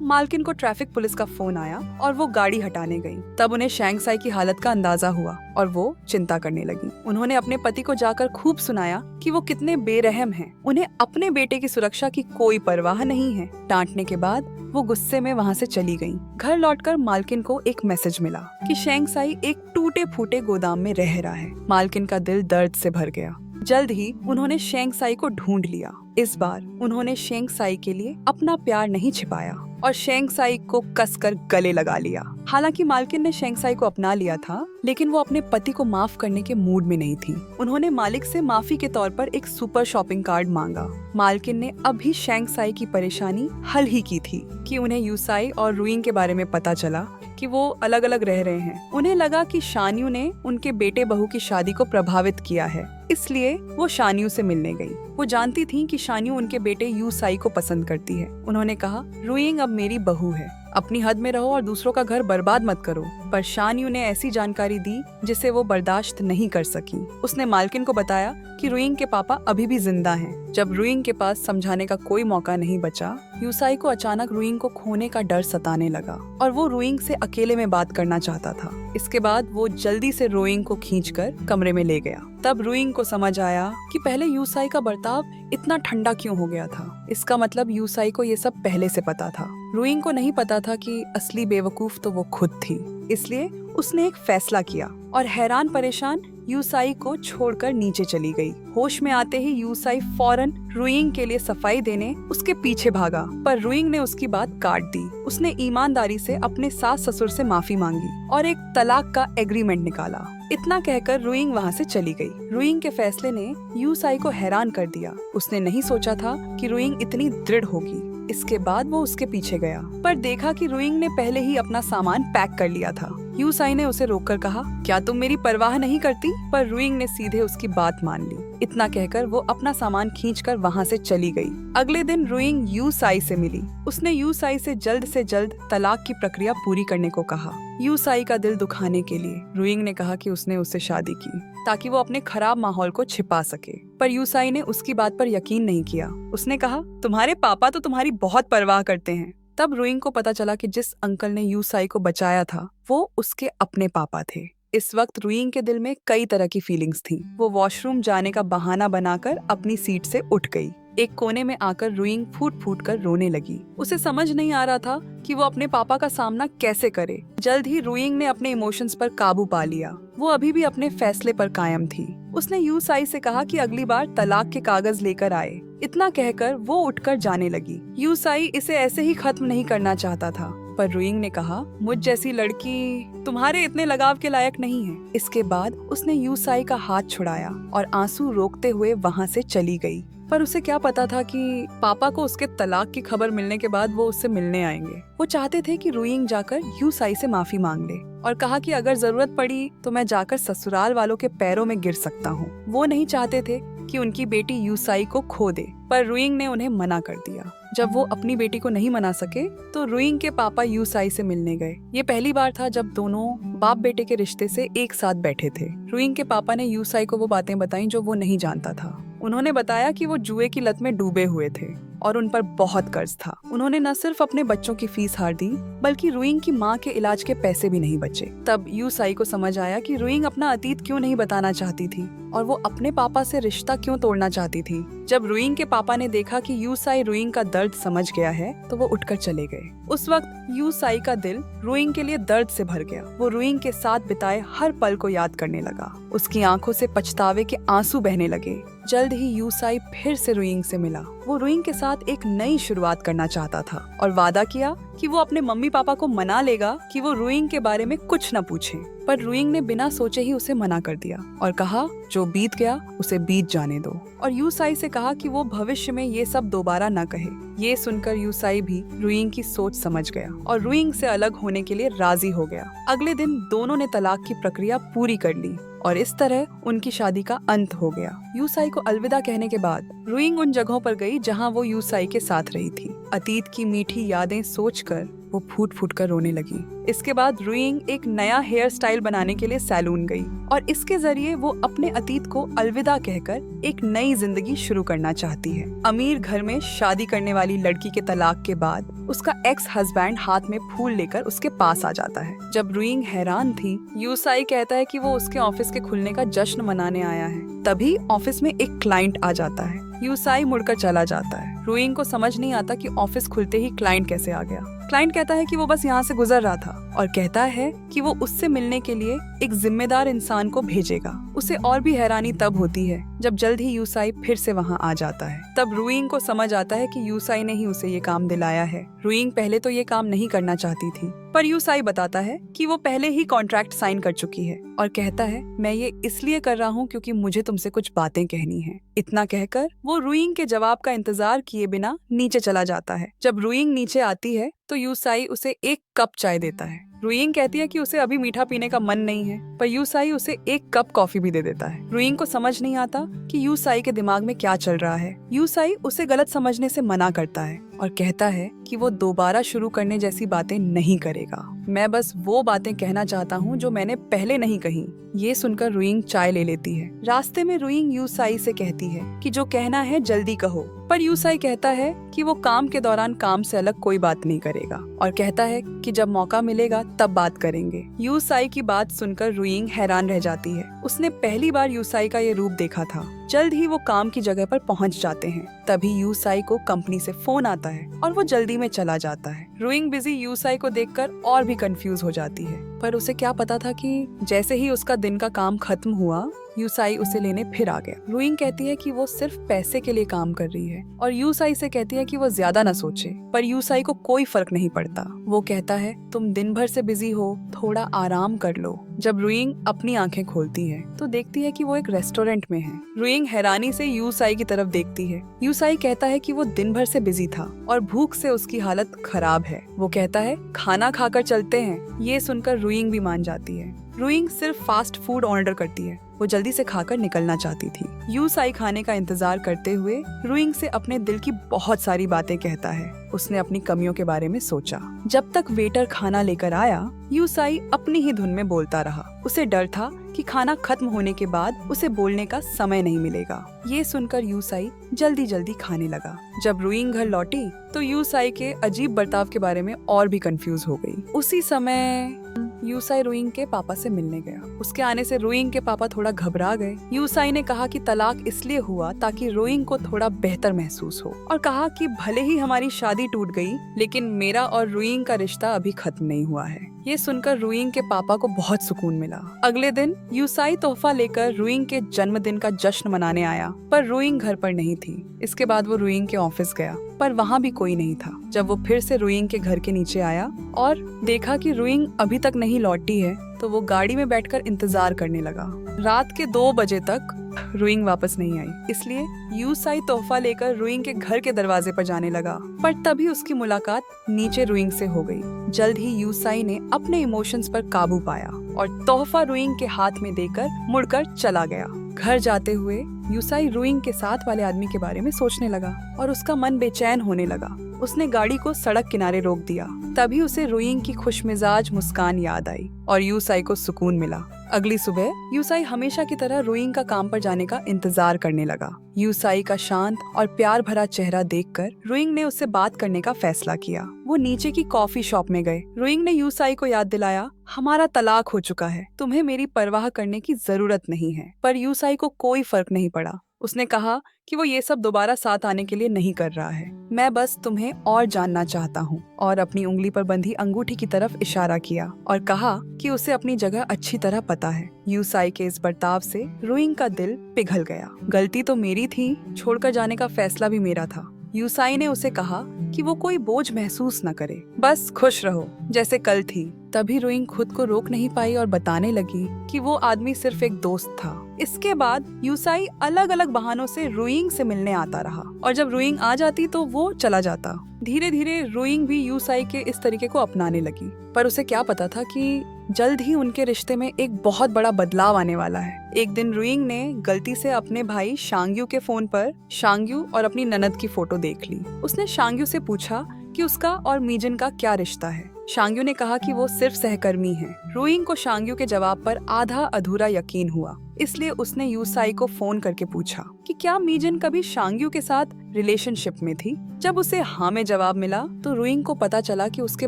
मालकिन को ट्रैफिक पुलिस का फोन आया और वो गाड़ी हटाने गई। तब उन्हें शेंग साई की हालत का अंदाजा हुआ और वो चिंता करने लगी। उन्होंने अपने पति को जाकर खूब सुनाया कि वो कितने बेरहम हैं। उन्हें अपने बेटे की सुरक्षा की कोई परवाह नहीं है। डांटने के बाद वो गुस्से में वहाँ से चली गई। घर लौटकर मालकिन को एक मैसेज मिला कि शेंग साई एक टूटे फूटे गोदाम में रह रहा है। मालकिन का दिल दर्द से भर गया। जल्द ही उन्होंने शेंग साई को ढूंढ लिया। इस बार उन्होंने शेंग साई के लिए अपना प्यार नहीं छिपाया और शेंग साई को कसकर गले लगा लिया। हालांकि मालकिन ने शेंग साई को अपना लिया था, लेकिन वो अपने पति को माफ करने के मूड में नहीं थी। उन्होंने मालिक से माफी के तौर पर एक सुपर शॉपिंग कार्ड मांगा। मालकिन ने अभी शेंग साई की परेशानी हल ही की थी कि उन्हें यूसाई और रुइंग के बारे में पता चला कि वो अलग अलग रह रहे हैं। उन्हें लगा कि शान्यू ने उनके बेटे बहू की शादी को प्रभावित किया है, इसलिए वो शान्यू से मिलने गई। वो जानती थी कि शान्यू उनके बेटे यू साई को पसंद करती है। उन्होंने कहा, रुइंग अब मेरी बहू है, अपनी हद में रहो और दूसरों का घर बर्बाद मत करो। पर शान्यू ने ऐसी जानकारी दी जिसे वो बर्दाश्त नहीं कर सकी। उसने मालकिन को बताया कि रुइंग के पापा अभी भी जिंदा हैं। जब रुइंग के पास समझाने का कोई मौका नहीं बचा, यूसाई को अचानक रुइंग को खोने का डर सताने लगा और वो रुइंग से अकेले में बात करना चाहता था। इसके बाद वो जल्दी से रुइंग को खींचकर कमरे में ले गया। तब रुइंग को समझ आया कि पहले यूसाई का बर्ताव इतना ठंडा क्यों हो गया था। इसका मतलब यूसाई को ये सब पहले से पता था। रुइंग को नहीं पता था कि असली बेवकूफ तो वो खुद थी। इसलिए उसने एक फैसला किया और हैरान परेशान यूसाई को छोड़कर नीचे चली गई। होश में आते ही यूसाई फौरन रुइंग के लिए सफाई देने उसके पीछे भागा, पर रुइंग ने उसकी बात काट दी। उसने ईमानदारी से अपने सास ससुर से माफी मांगी और एक तलाक का एग्रीमेंट निकाला। इतना कहकर रुइंग वहाँ से चली गई। रुइंग के फैसले ने यूसाई को हैरान कर दिया। उसने नहीं सोचा था कि रुइंग इतनी दृढ़ होगी। इसके बाद वो उसके पीछे गया, पर देखा कि रुइंग ने पहले ही अपना सामान पैक कर लिया था। यूसाई ने उसे रोककर कहा, क्या तुम मेरी परवाह नहीं करती? पर रुइंग ने सीधे उसकी बात मान ली। इतना कहकर वो अपना सामान खींचकर वहाँ से चली गई। अगले दिन रुइंग यूसाई से मिली। उसने यूसाई से जल्द तलाक की प्रक्रिया पूरी करने को कहा। यूसाई का दिल दुखाने के लिए रुइंग ने कहा कि उसने उससे शादी की ताकि वो अपने खराब माहौल को छिपा सके, पर यूसाई ने उसकी बात पर यकीन नहीं किया। उसने कहा, तुम्हारे पापा तो तुम्हारी बहुत परवाह करते हैं। तब रुइंग को पता चला कि जिस अंकल ने यूसाई को बचाया था वो उसके अपने पापा थे। इस वक्त रुइंग के दिल में कई तरह की फीलिंग्स थी। वो वॉशरूम जाने का बहाना बनाकर अपनी सीट से उठ गई। एक कोने में आकर रुइंग फूट फूट कर रोने लगी। उसे समझ नहीं आ रहा था कि वो अपने पापा का सामना कैसे करे। जल्द ही रुइंग ने अपने इमोशंस पर काबू पा लिया। वो अभी भी अपने फैसले पर कायम थी। उसने यूसाई से कहा कि अगली बार तलाक के कागज लेकर आए। इतना कहकर वो उठकर जाने लगी। यूसाई इसे ऐसे ही खत्म नहीं करना चाहता था, पर रुइंग ने कहा, मुझ जैसी लड़की तुम्हारे इतने लगाव के लायक नहीं है। इसके बाद उसने यूसाई का हाथ छुड़ाया और आंसू रोकते हुए वहाँ से चली गई। पर उसे क्या पता था कि पापा को उसके तलाक की खबर मिलने के बाद वो उससे मिलने आएंगे। वो चाहते थे कि रुइंग जाकर यूसाई से माफी मांग ले और कहा कि अगर जरूरत पड़ी तो मैं जाकर ससुराल वालों के पैरों में गिर सकता हूँ। वो नहीं चाहते थे कि उनकी बेटी यूसाई को खो दे, पर रुइंग ने उन्हें मना कर दिया। जब वो अपनी बेटी को नहीं मना सके तो रुइंग के पापा यूसाई से मिलने गए। ये पहली बार था जब दोनों बाप बेटे के रिश्ते से एक साथ बैठे थे। रुइंग के पापा ने यूसाई को वो बातें बताई जो वो नहीं जानता था। उन्होंने बताया कि वो जुए की लत में डूबे हुए थे और उन पर बहुत कर्ज था। उन्होंने न सिर्फ अपने बच्चों की फीस हार दी, बल्कि रुइंग की माँ के इलाज के पैसे भी नहीं बचे। तब यूसाई को समझ आया कि रुइंग अपना अतीत क्यों नहीं बताना चाहती थी और वो अपने पापा से रिश्ता क्यों तोड़ना चाहती थी। जब रुइंग के पापा ने देखा कि यूसाई रुइंग का दर्द समझ गया है तो वो उठकर चले गए। उस वक्त यूसाई का दिल रुइंग के लिए दर्द से भर गया। वो रुइंग के साथ बिताए हर पल को याद करने लगा। उसकी आंखों से पछतावे के आंसू बहने लगे। जल्द ही यूसाई फिर से रुइंग से मिला। वो रुइंग के साथ एक नई शुरुआत करना चाहता था और वादा किया कि वो अपने मम्मी पापा को मना लेगा कि वो रुइंग के बारे में कुछ न पूछे, पर रुइंग ने बिना सोचे ही उसे मना कर दिया और कहा जो बीत गया उसे बीत जाने दो, और यूसाई से कहा कि वो भविष्य में ये सब दोबारा न कहे। ये सुनकर यूसाई भी रुइंग की सोच समझ गया और रुइंग से अलग होने के लिए राजी हो गया। अगले दिन दोनों ने तलाक की प्रक्रिया पूरी कर ली और इस तरह उनकी शादी का अंत हो गया। यूसाई को अलविदा कहने के बाद रुइंग उन जगहों पर गई जहां वो यूसाई के साथ रही थी। अतीत की मीठी यादें सोचकर वो फूट फूट कर रोने लगी। इसके बाद रुइंग एक नया हेयर स्टाइल बनाने के लिए सैलून गई और इसके जरिए वो अपने अतीत को अलविदा कहकर एक नई जिंदगी शुरू करना चाहती है। अमीर घर में शादी करने वाली लड़की के तलाक के बाद उसका एक्स हस्बैंड हाथ में फूल लेकर उसके पास आ जाता है। जब रुइंग हैरान थी, यूसाई कहता है कि वो उसके ऑफिस के खुलने का जश्न मनाने आया है। तभी ऑफिस में एक क्लाइंट आ जाता है। यूसाई मुड़कर चला जाता है। रुइंग को समझ नहीं आता कि ऑफिस खुलते ही क्लाइंट कैसे आ गया। क्लाइंट कहता है कि वो बस यहाँ से गुजर रहा था और कहता है कि वो उससे मिलने के लिए एक जिम्मेदार इंसान को भेजेगा। उसे और भी हैरानी तब होती है जब जल्द ही यूसाई फिर से वहाँ आ जाता है। तब रुइंग को समझ आता है कि यूसाई ने ही उसे ये काम दिलाया है। रुइंग पहले तो ये काम नहीं करना चाहती थी, पर यूसाई बताता है कि वो पहले ही कॉन्ट्रैक्ट साइन कर चुकी है और कहता है मैं ये इसलिए कर रहा हूँ क्योंकि मुझे तुमसे कुछ बातें कहनी है। इतना कहकर वो रुइंग के जवाब का इंतजार किए बिना नीचे चला जाता है। जब रुइंग नीचे आती है तो यूसाई उसे एक कप चाय देता है। रुइंग कहती है कि उसे अभी मीठा पीने का मन नहीं है, पर यूसाई उसे एक कप कॉफी भी दे देता है। रुइंग को समझ नहीं आता कि यूसाई के दिमाग में क्या चल रहा है। यूसाई उसे गलत समझने से मना करता है और कहता है कि वो दोबारा शुरू करने जैसी बातें नहीं करेगा। मैं बस वो बातें कहना चाहता हूँ जो मैंने पहले नहीं कही। ये सुनकर रुइंग चाय ले लेती है। रास्ते में रुइंग यूसाई से कहती है कि जो कहना है जल्दी कहो, पर यूसाई कहता है कि वो काम के दौरान काम से अलग कोई बात नहीं करेगा और कहता है कि जब मौका मिलेगा तब बात करेंगे। यूसाई की बात सुनकर रुइंग हैरान रह जाती है। उसने पहली बार यूसाई का ये रूप देखा था। जल्द ही वो काम की जगह पर पहुंच जाते हैं। तभी यूसाई को कंपनी से फोन आता है और वो जल्दी में चला जाता है। रुइंग बिजी यूसाई को देखकर और भी कंफ्यूज हो जाती है, पर उसे क्या पता था कि जैसे ही उसका दिन का काम खत्म हुआ, यूसाई उसे लेने फिर आ गया। रुइंग कहती है कि वो सिर्फ पैसे के लिए काम कर रही है और यूसाई से कहती है कि वो ज्यादा न सोचे, पर यूसाई को कोई फर्क नहीं पड़ता। वो कहता है तुम दिन भर से बिजी हो, थोड़ा आराम कर लो। जब रुइंग अपनी आंखें खोलती है तो देखती है कि वो एक रेस्टोरेंट में है। रुइंग हैरानी से यूसाई की तरफ देखती है। यूसाई कहता है कि वो दिन भर से बिजी था और भूख से उसकी हालत खराब है। वो कहता है खाना खाकर चलते हैं। ये सुनकर रुइंग भी मान जाती है। रुइंग सिर्फ फास्ट फूड ऑर्डर करती है। वो जल्दी से खाकर निकलना चाहती थी। यूसाई खाने का इंतजार करते हुए रुइंग से अपने दिल की बहुत सारी बातें कहता है। उसने अपनी कमियों के बारे में सोचा। जब तक वेटर खाना लेकर आया, यूसाई अपनी ही धुन में बोलता रहा। उसे डर था कि खाना खत्म होने के बाद उसे बोलने का समय नहीं मिलेगा। ये सुनकर यूसाई जल्दी जल्दी खाने लगा। जब रुइंग घर लौटी तो यूसाई के अजीब बर्ताव के बारे में और भी कंफ्यूज हो गई। उसी समय यूसाई रुइंग के पापा से मिलने गया। उसके आने से रुइंग के पापा थोड़ा घबरा गए। यूसाई ने कहा कि तलाक इसलिए हुआ ताकि रुइंग को थोड़ा बेहतर महसूस हो और कहा कि भले ही हमारी शादी टूट गई, लेकिन मेरा और रुइंग का रिश्ता अभी खत्म नहीं हुआ है। ये सुनकर रुइंग के पापा को बहुत सुकून मिला। अगले दिन यूसाई तोहफा लेकर रुइंग के जन्मदिन का जश्न मनाने आया, पर रुइंग घर पर नहीं थी। इसके बाद वो रुइंग के ऑफिस गया, पर वहाँ भी कोई नहीं था। जब वो फिर से रुइंग के घर के नीचे आया और देखा कि रुइंग अभी तक नहीं लौटी है, तो वो गाड़ी में बैठकर इंतजार करने लगा। रात के 2 बजे तक रुइंग वापस नहीं आई, इसलिए यूसाई तोहफा लेकर रुइंग के घर के दरवाजे पर जाने लगा, पर तभी उसकी मुलाकात नीचे रुइंग से हो गई। जल्द ही यूसाई ने अपने इमोशंस पर काबू पाया और तोहफा रुइंग के हाथ में देकर मुड़कर चला गया। घर जाते हुए यूसाई रुइंग के साथ वाले आदमी के बारे में सोचने लगा और उसका मन बेचैन होने लगा। उसने गाड़ी को सड़क किनारे रोक दिया। तभी उसे रुइंग की खुशमिजाज मुस्कान याद आई और यूसाई को सुकून मिला। अगली सुबह यूसाई हमेशा की तरह रुइंग का काम पर जाने का इंतजार करने लगा। यूसाई का शांत और प्यार भरा चेहरा देखकर रुइंग ने उससे बात करने का फैसला किया। वो नीचे की कॉफी शॉप में गए। रुइंग ने यूसाई को याद दिलाया, हमारा तलाक हो चुका है, तुम्हें मेरी परवाह करने की जरूरत नहीं है। पर यूसाई को कोई फर्क नहीं पड़ा। उसने कहा कि वो ये सब दोबारा साथ आने के लिए नहीं कर रहा है। मैं बस तुम्हें और जानना चाहता हूँ, और अपनी उंगली पर बंधी अंगूठी की तरफ इशारा किया और कहा कि उसे अपनी जगह अच्छी तरह पता है। यूसाई के इस बर्ताव से रुइंग का दिल पिघल गया। गलती तो मेरी थी, छोड़कर जाने का फैसला भी मेरा था। यूसाई ने उसे कहा कि वो कोई बोझ महसूस न करे, बस खुश रहो जैसे कल थी। तभी रुइंग खुद को रोक नहीं पाई और बताने लगी कि वो आदमी सिर्फ एक दोस्त था। इसके बाद यूसाई अलग अलग बहानों से रुइंग से मिलने आता रहा और जब रुइंग आ जाती तो वो चला जाता। धीरे धीरे रुइंग भी यूसाई के इस तरीके को अपनाने लगी, पर उसे क्या पता था कि जल्द ही उनके रिश्ते में एक बहुत बड़ा बदलाव आने वाला है। एक दिन रुइंग ने गलती से अपने भाई शांग्यू के फोन पर शांग्यू और अपनी ननद की फोटो देख ली। उसने शांग्यू से पूछा कि उसका और मीजन का क्या रिश्ता है। शांग्यू ने कहा कि वो सिर्फ सहकर्मी हैं। रुइंग को शांग्यू के जवाब पर आधा अधूरा यकीन हुआ, इसलिए उसने यूसाई को फोन करके पूछा कि क्या मीजन कभी शांग्यू के साथ रिलेशनशिप में थी। जब उसे हाँ में जवाब मिला तो रुइंग को पता चला कि उसके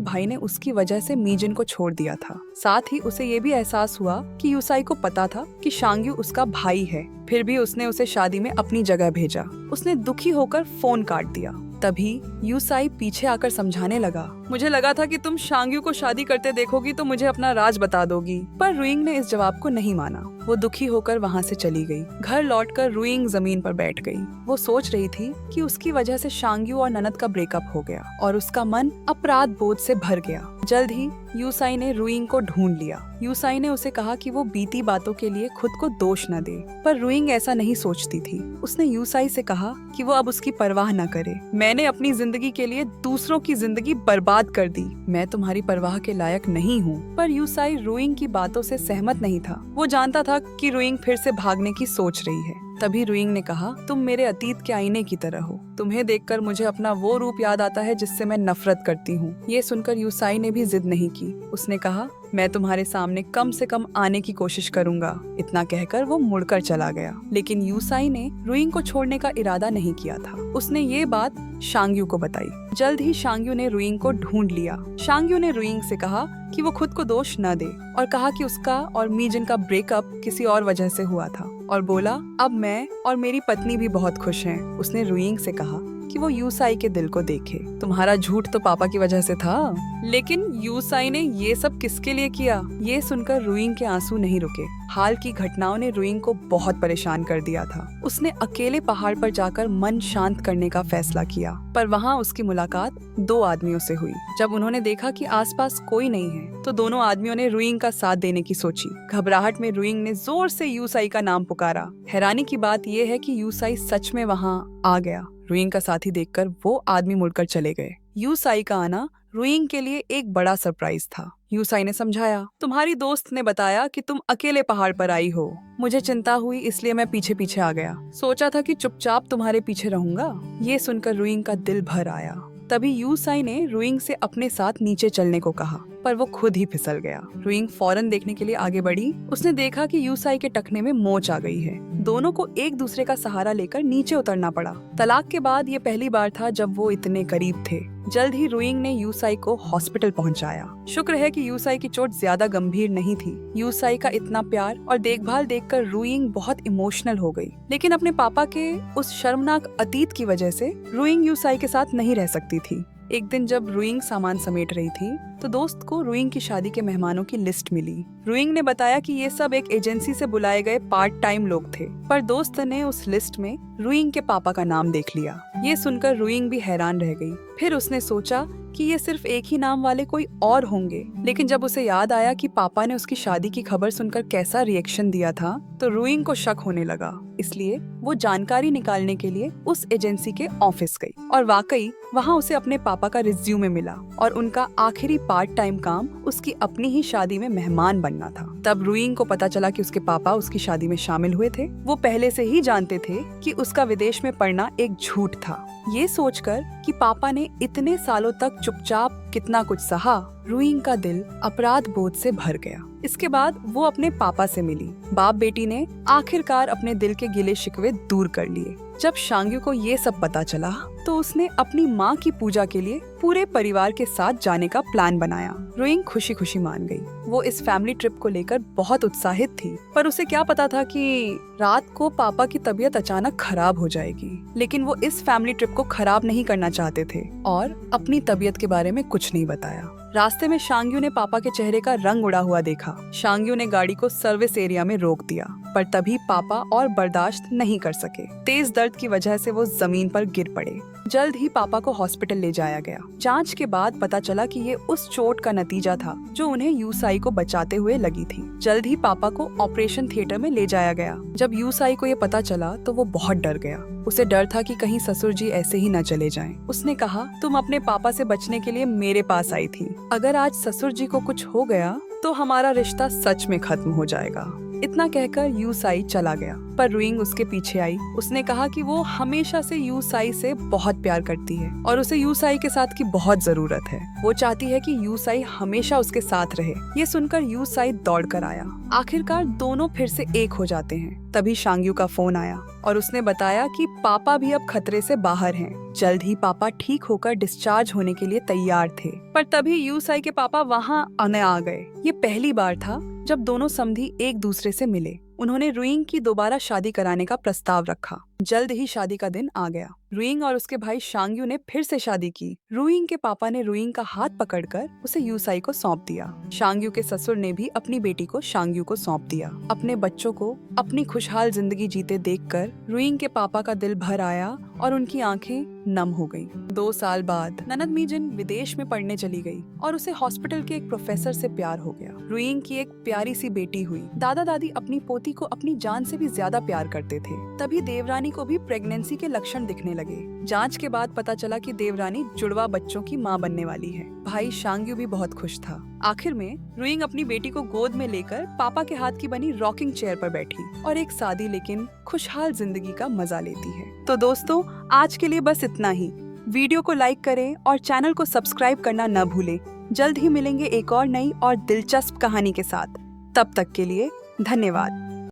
भाई ने उसकी वजह से मीजन को छोड़ दिया था। साथ ही उसे ये भी एहसास हुआ कि यूसाई को पता था कि शांग्यू उसका भाई है, फिर भी उसने उसे शादी में अपनी जगह भेजा। उसने दुखी होकर फोन काट दिया। तभी यूसाई पीछे आकर समझाने लगा, मुझे लगा था कि तुम शांग्यू को शादी करते देखोगी तो मुझे अपना राज बता दोगी। पर रुइंग ने इस जवाब को नहीं माना। वो दुखी होकर वहाँ से चली गई। घर लौटकर रुइंग जमीन पर बैठ गई। वो सोच रही थी कि उसकी वजह से शांग्यू और ननद का ब्रेकअप हो गया और उसका मन अपराध बोध से भर गया। जल्द ही यूसाई ने रुइंग को ढूंढ लिया। यूसाई ने उसे कहा कि वो बीती बातों के लिए खुद को दोष न दे, पर रुइंग ऐसा नहीं सोचती थी। उसने यूसाई से कहा कि वो अब उसकी परवाह न करे। मैंने अपनी जिंदगी के लिए दूसरों की जिंदगी बर्बाद कर दी, मैं तुम्हारी परवाह के लायक नहीं हूँ। पर यूसाई रुइंग की बातों से सहमत नहीं था। वो जानता था कि रुइंग फिर से भागने की सोच रही है। तभी रुइंग ने कहा, तुम मेरे अतीत के आईने की तरह हो। तुम्हें देखकर मुझे अपना वो रूप याद आता है जिससे मैं नफरत करती हूँ। ये सुनकर यूसाई ने भी जिद नहीं की। उसने कहा, मैं तुम्हारे सामने कम से कम आने की कोशिश करूंगा। इतना कहकर वो मुड़कर चला गया। लेकिन यूसाई ने रुइंग को छोड़ने का इरादा नहीं किया था। उसने ये बात शांग्यू को बताई। जल्द ही शांग्यू ने रुइंग को ढूंढ लिया। शांग्यू ने रुइंग से कहा कि वो खुद को दोष न दे और कहा कि उसका और मीजन का ब्रेकअप किसी और वजह से हुआ था और बोला, अब मैं और मेरी पत्नी भी बहुत खुश हैं। उसने रुइंग से कहा कि वो यूसाई के दिल को देखे। तुम्हारा झूठ तो पापा की वजह से था, लेकिन यूसाई ने ये सब किसके लिए किया? ये सुनकर रुइंग के आंसू नहीं रुके। हाल की घटनाओं ने रुइंग को बहुत परेशान कर दिया था। उसने अकेले पहाड़ पर जाकर मन शांत करने का फैसला किया, पर वहाँ उसकी मुलाकात दो आदमियों से हुई। जब उन्होंने देखा कि आसपास कोई नहीं है, तो दोनों आदमियों ने रुइंग का साथ देने की सोची। घबराहट में रुइंग ने जोर से यूसाई का नाम पुकारा। हैरानी की बात यह है कि यूसाई सच में वहाँ आ गया। रुइंग का साथी देखकर वो आदमी मुड़कर चले गए। यूसाई का आना रुइंग के लिए एक बड़ा सरप्राइज था। यूसाई ने समझाया, तुम्हारी दोस्त ने बताया कि तुम अकेले पहाड़ पर आई हो। मुझे चिंता हुई, इसलिए मैं पीछे पीछे आ गया। सोचा था कि चुपचाप तुम्हारे पीछे रहूंगा। ये सुनकर रुइंग का दिल भर आया। तभी यूसाई ने रुइंग से अपने साथ नीचे चलने को कहा, पर वो खुद ही फिसल गया। रुइंग फौरन देखने के लिए आगे बढ़ी। उसने देखा कि यूसाई के टखने में मोच आ गई है। दोनों को एक दूसरे का सहारा लेकर नीचे उतरना पड़ा। तलाक के बाद ये पहली बार था जब वो इतने करीब थे। जल्द ही रुइंग ने यूसाई को हॉस्पिटल पहुंचाया। शुक्र है कि यूसाई की चोट ज्यादा गंभीर नहीं थी। यूसाई का इतना प्यार और देखभाल देखकर रुइंग बहुत इमोशनल हो गई। लेकिन अपने पापा के उस शर्मनाक अतीत की वजह से रुइंग यूसाई के साथ नहीं रह सकती थी। एक दिन जब रुइंग सामान समेट रही थी तो दोस्त को रुइंग की शादी के मेहमानों की लिस्ट मिली। रुइंग ने बताया कि ये सब एक एजेंसी से बुलाए गए पार्ट टाइम लोग थे, पर दोस्त ने उस लिस्ट में रुइंग के पापा का नाम देख लिया। ये सुनकर रुइंग भी हैरान रह गई। फिर उसने सोचा कि ये सिर्फ एक ही नाम वाले कोई और होंगे, लेकिन जब उसे याद आया कि पापा ने उसकी शादी की खबर सुनकर कैसा रिएक्शन दिया था, तो रुइंग को शक होने लगा। इसलिए वो जानकारी निकालने के लिए उस एजेंसी के ऑफिस गई और वाकई वहाँ उसे अपने पापा का रिज्यूमे मिला और उनका आखिरी पार्ट टाइम काम उसकी अपनी ही शादी में मेहमान बनना था। तब रुइंग को पता चला कि उसके पापा उसकी शादी में शामिल हुए थे। वो पहले से ही जानते थे कि उसका विदेश में पढ़ना एक झूठ था। ये सोचकर कि पापा ने इतने सालों तक चुपचाप कितना कुछ सहा, रुइंग का दिल अपराध बोध से भर गया। इसके बाद वो अपने पापा से मिली। बाप बेटी ने आखिरकार अपने दिल के गिले शिकवे दूर कर लिए। जब शांग्यू को ये सब पता चला तो उसने अपनी माँ की पूजा के लिए पूरे परिवार के साथ जाने का प्लान बनाया। रुइंग खुशी खुशी मान गई। वो इस फैमिली ट्रिप को लेकर बहुत उत्साहित थी, पर उसे क्या पता था कि रात को पापा की तबीयत अचानक खराब हो जाएगी। लेकिन वो इस फैमिली ट्रिप को खराब नहीं करना चाहते थे और अपनी तबीयत के बारे में कुछ नहीं बताया। रास्ते में शांग्यू ने पापा के चेहरे का रंग उड़ा हुआ देखा। शांग्यू ने गाड़ी को सर्विस एरिया में रोक दिया, पर पर तभी पापा और बर्दाश्त नहीं कर सके। तेज दर्द की वजह से वो जमीन पर गिर पड़े। जल्द ही पापा को हॉस्पिटल ले जाया गया। जांच के बाद पता चला कि ये उस चोट का नतीजा था जो उन्हें यूसाई को बचाते हुए लगी थी। जल्द ही पापा को ऑपरेशन थिएटर में ले जाया गया। जब यूसाई को ये पता चला तो वो बहुत डर गया। उसे डर था कि कहीं ससुर जी ऐसे ही न चले जाएं। उसने कहा, तुम अपने पापा से बचने के लिए मेरे पास आई थी। अगर आज ससुर जी को कुछ हो गया तो हमारा रिश्ता सच में खत्म हो जाएगा। इतना कहकर यूसाई चला गया, पर रुइंग उसके पीछे आई। उसने कहा कि वो हमेशा से यूसाई से बहुत प्यार करती है और उसे यूसाई के साथ की बहुत जरूरत है। वो चाहती है कि यूसाई हमेशा उसके साथ रहे। ये सुनकर यूसाई दौड़कर आया। आखिरकार दोनों फिर से एक हो जाते हैं। तभी शांग्यू का फोन आया और उसने बताया कि पापा भी अब खतरे से बाहर हैं। जल्द ही पापा ठीक होकर डिस्चार्ज होने के लिए तैयार थे, पर तभी यूसाई के पापा वहाँ आने आ गए। ये पहली बार था जब दोनों समधी एक दूसरे से मिले। उन्होंने रुइंग की दोबारा शादी कराने का प्रस्ताव रखा। जल्द ही शादी का दिन आ गया। रुइंग और उसके भाई शांग्यू ने फिर से शादी की। रुइंग के पापा ने रुइंग का हाथ पकड़कर उसे यूसाई को सौंप दिया। शांग्यू के ससुर ने भी अपनी बेटी को शांग्यू को सौंप दिया। अपने बच्चों को अपनी खुशहाल जिंदगी जीते देखकर रुइंग के पापा का दिल भर आया और उनकी आंखें नम हो गईं। 2 साल बाद ननद मीजिन विदेश में पढ़ने चली गई और उसे हॉस्पिटल के एक प्रोफेसर से प्यार हो गया। रुइंग की एक प्यारी सी बेटी हुई। दादा दादी अपनी पोती को अपनी जान से भी ज्यादा प्यार करते थे। तभी देवरानी को भी प्रेगनेंसी के लक्षण दिखने लगे। जांच के बाद पता चला कि देवरानी जुड़वा बच्चों की मां बनने वाली है। भाई शांग्यू भी बहुत खुश था। आखिर में रुइंग अपनी बेटी को गोद में लेकर पापा के हाथ की बनी रॉकिंग चेयर पर बैठी और एक सादी लेकिन खुशहाल जिंदगी का मजा लेती है। तो दोस्तों, आज के लिए बस इतना ही। वीडियो को लाइक करें और चैनल को सब्सक्राइब करना न भूलें। जल्द ही मिलेंगे एक और नई और दिलचस्प कहानी के साथ। तब तक के लिए धन्यवाद।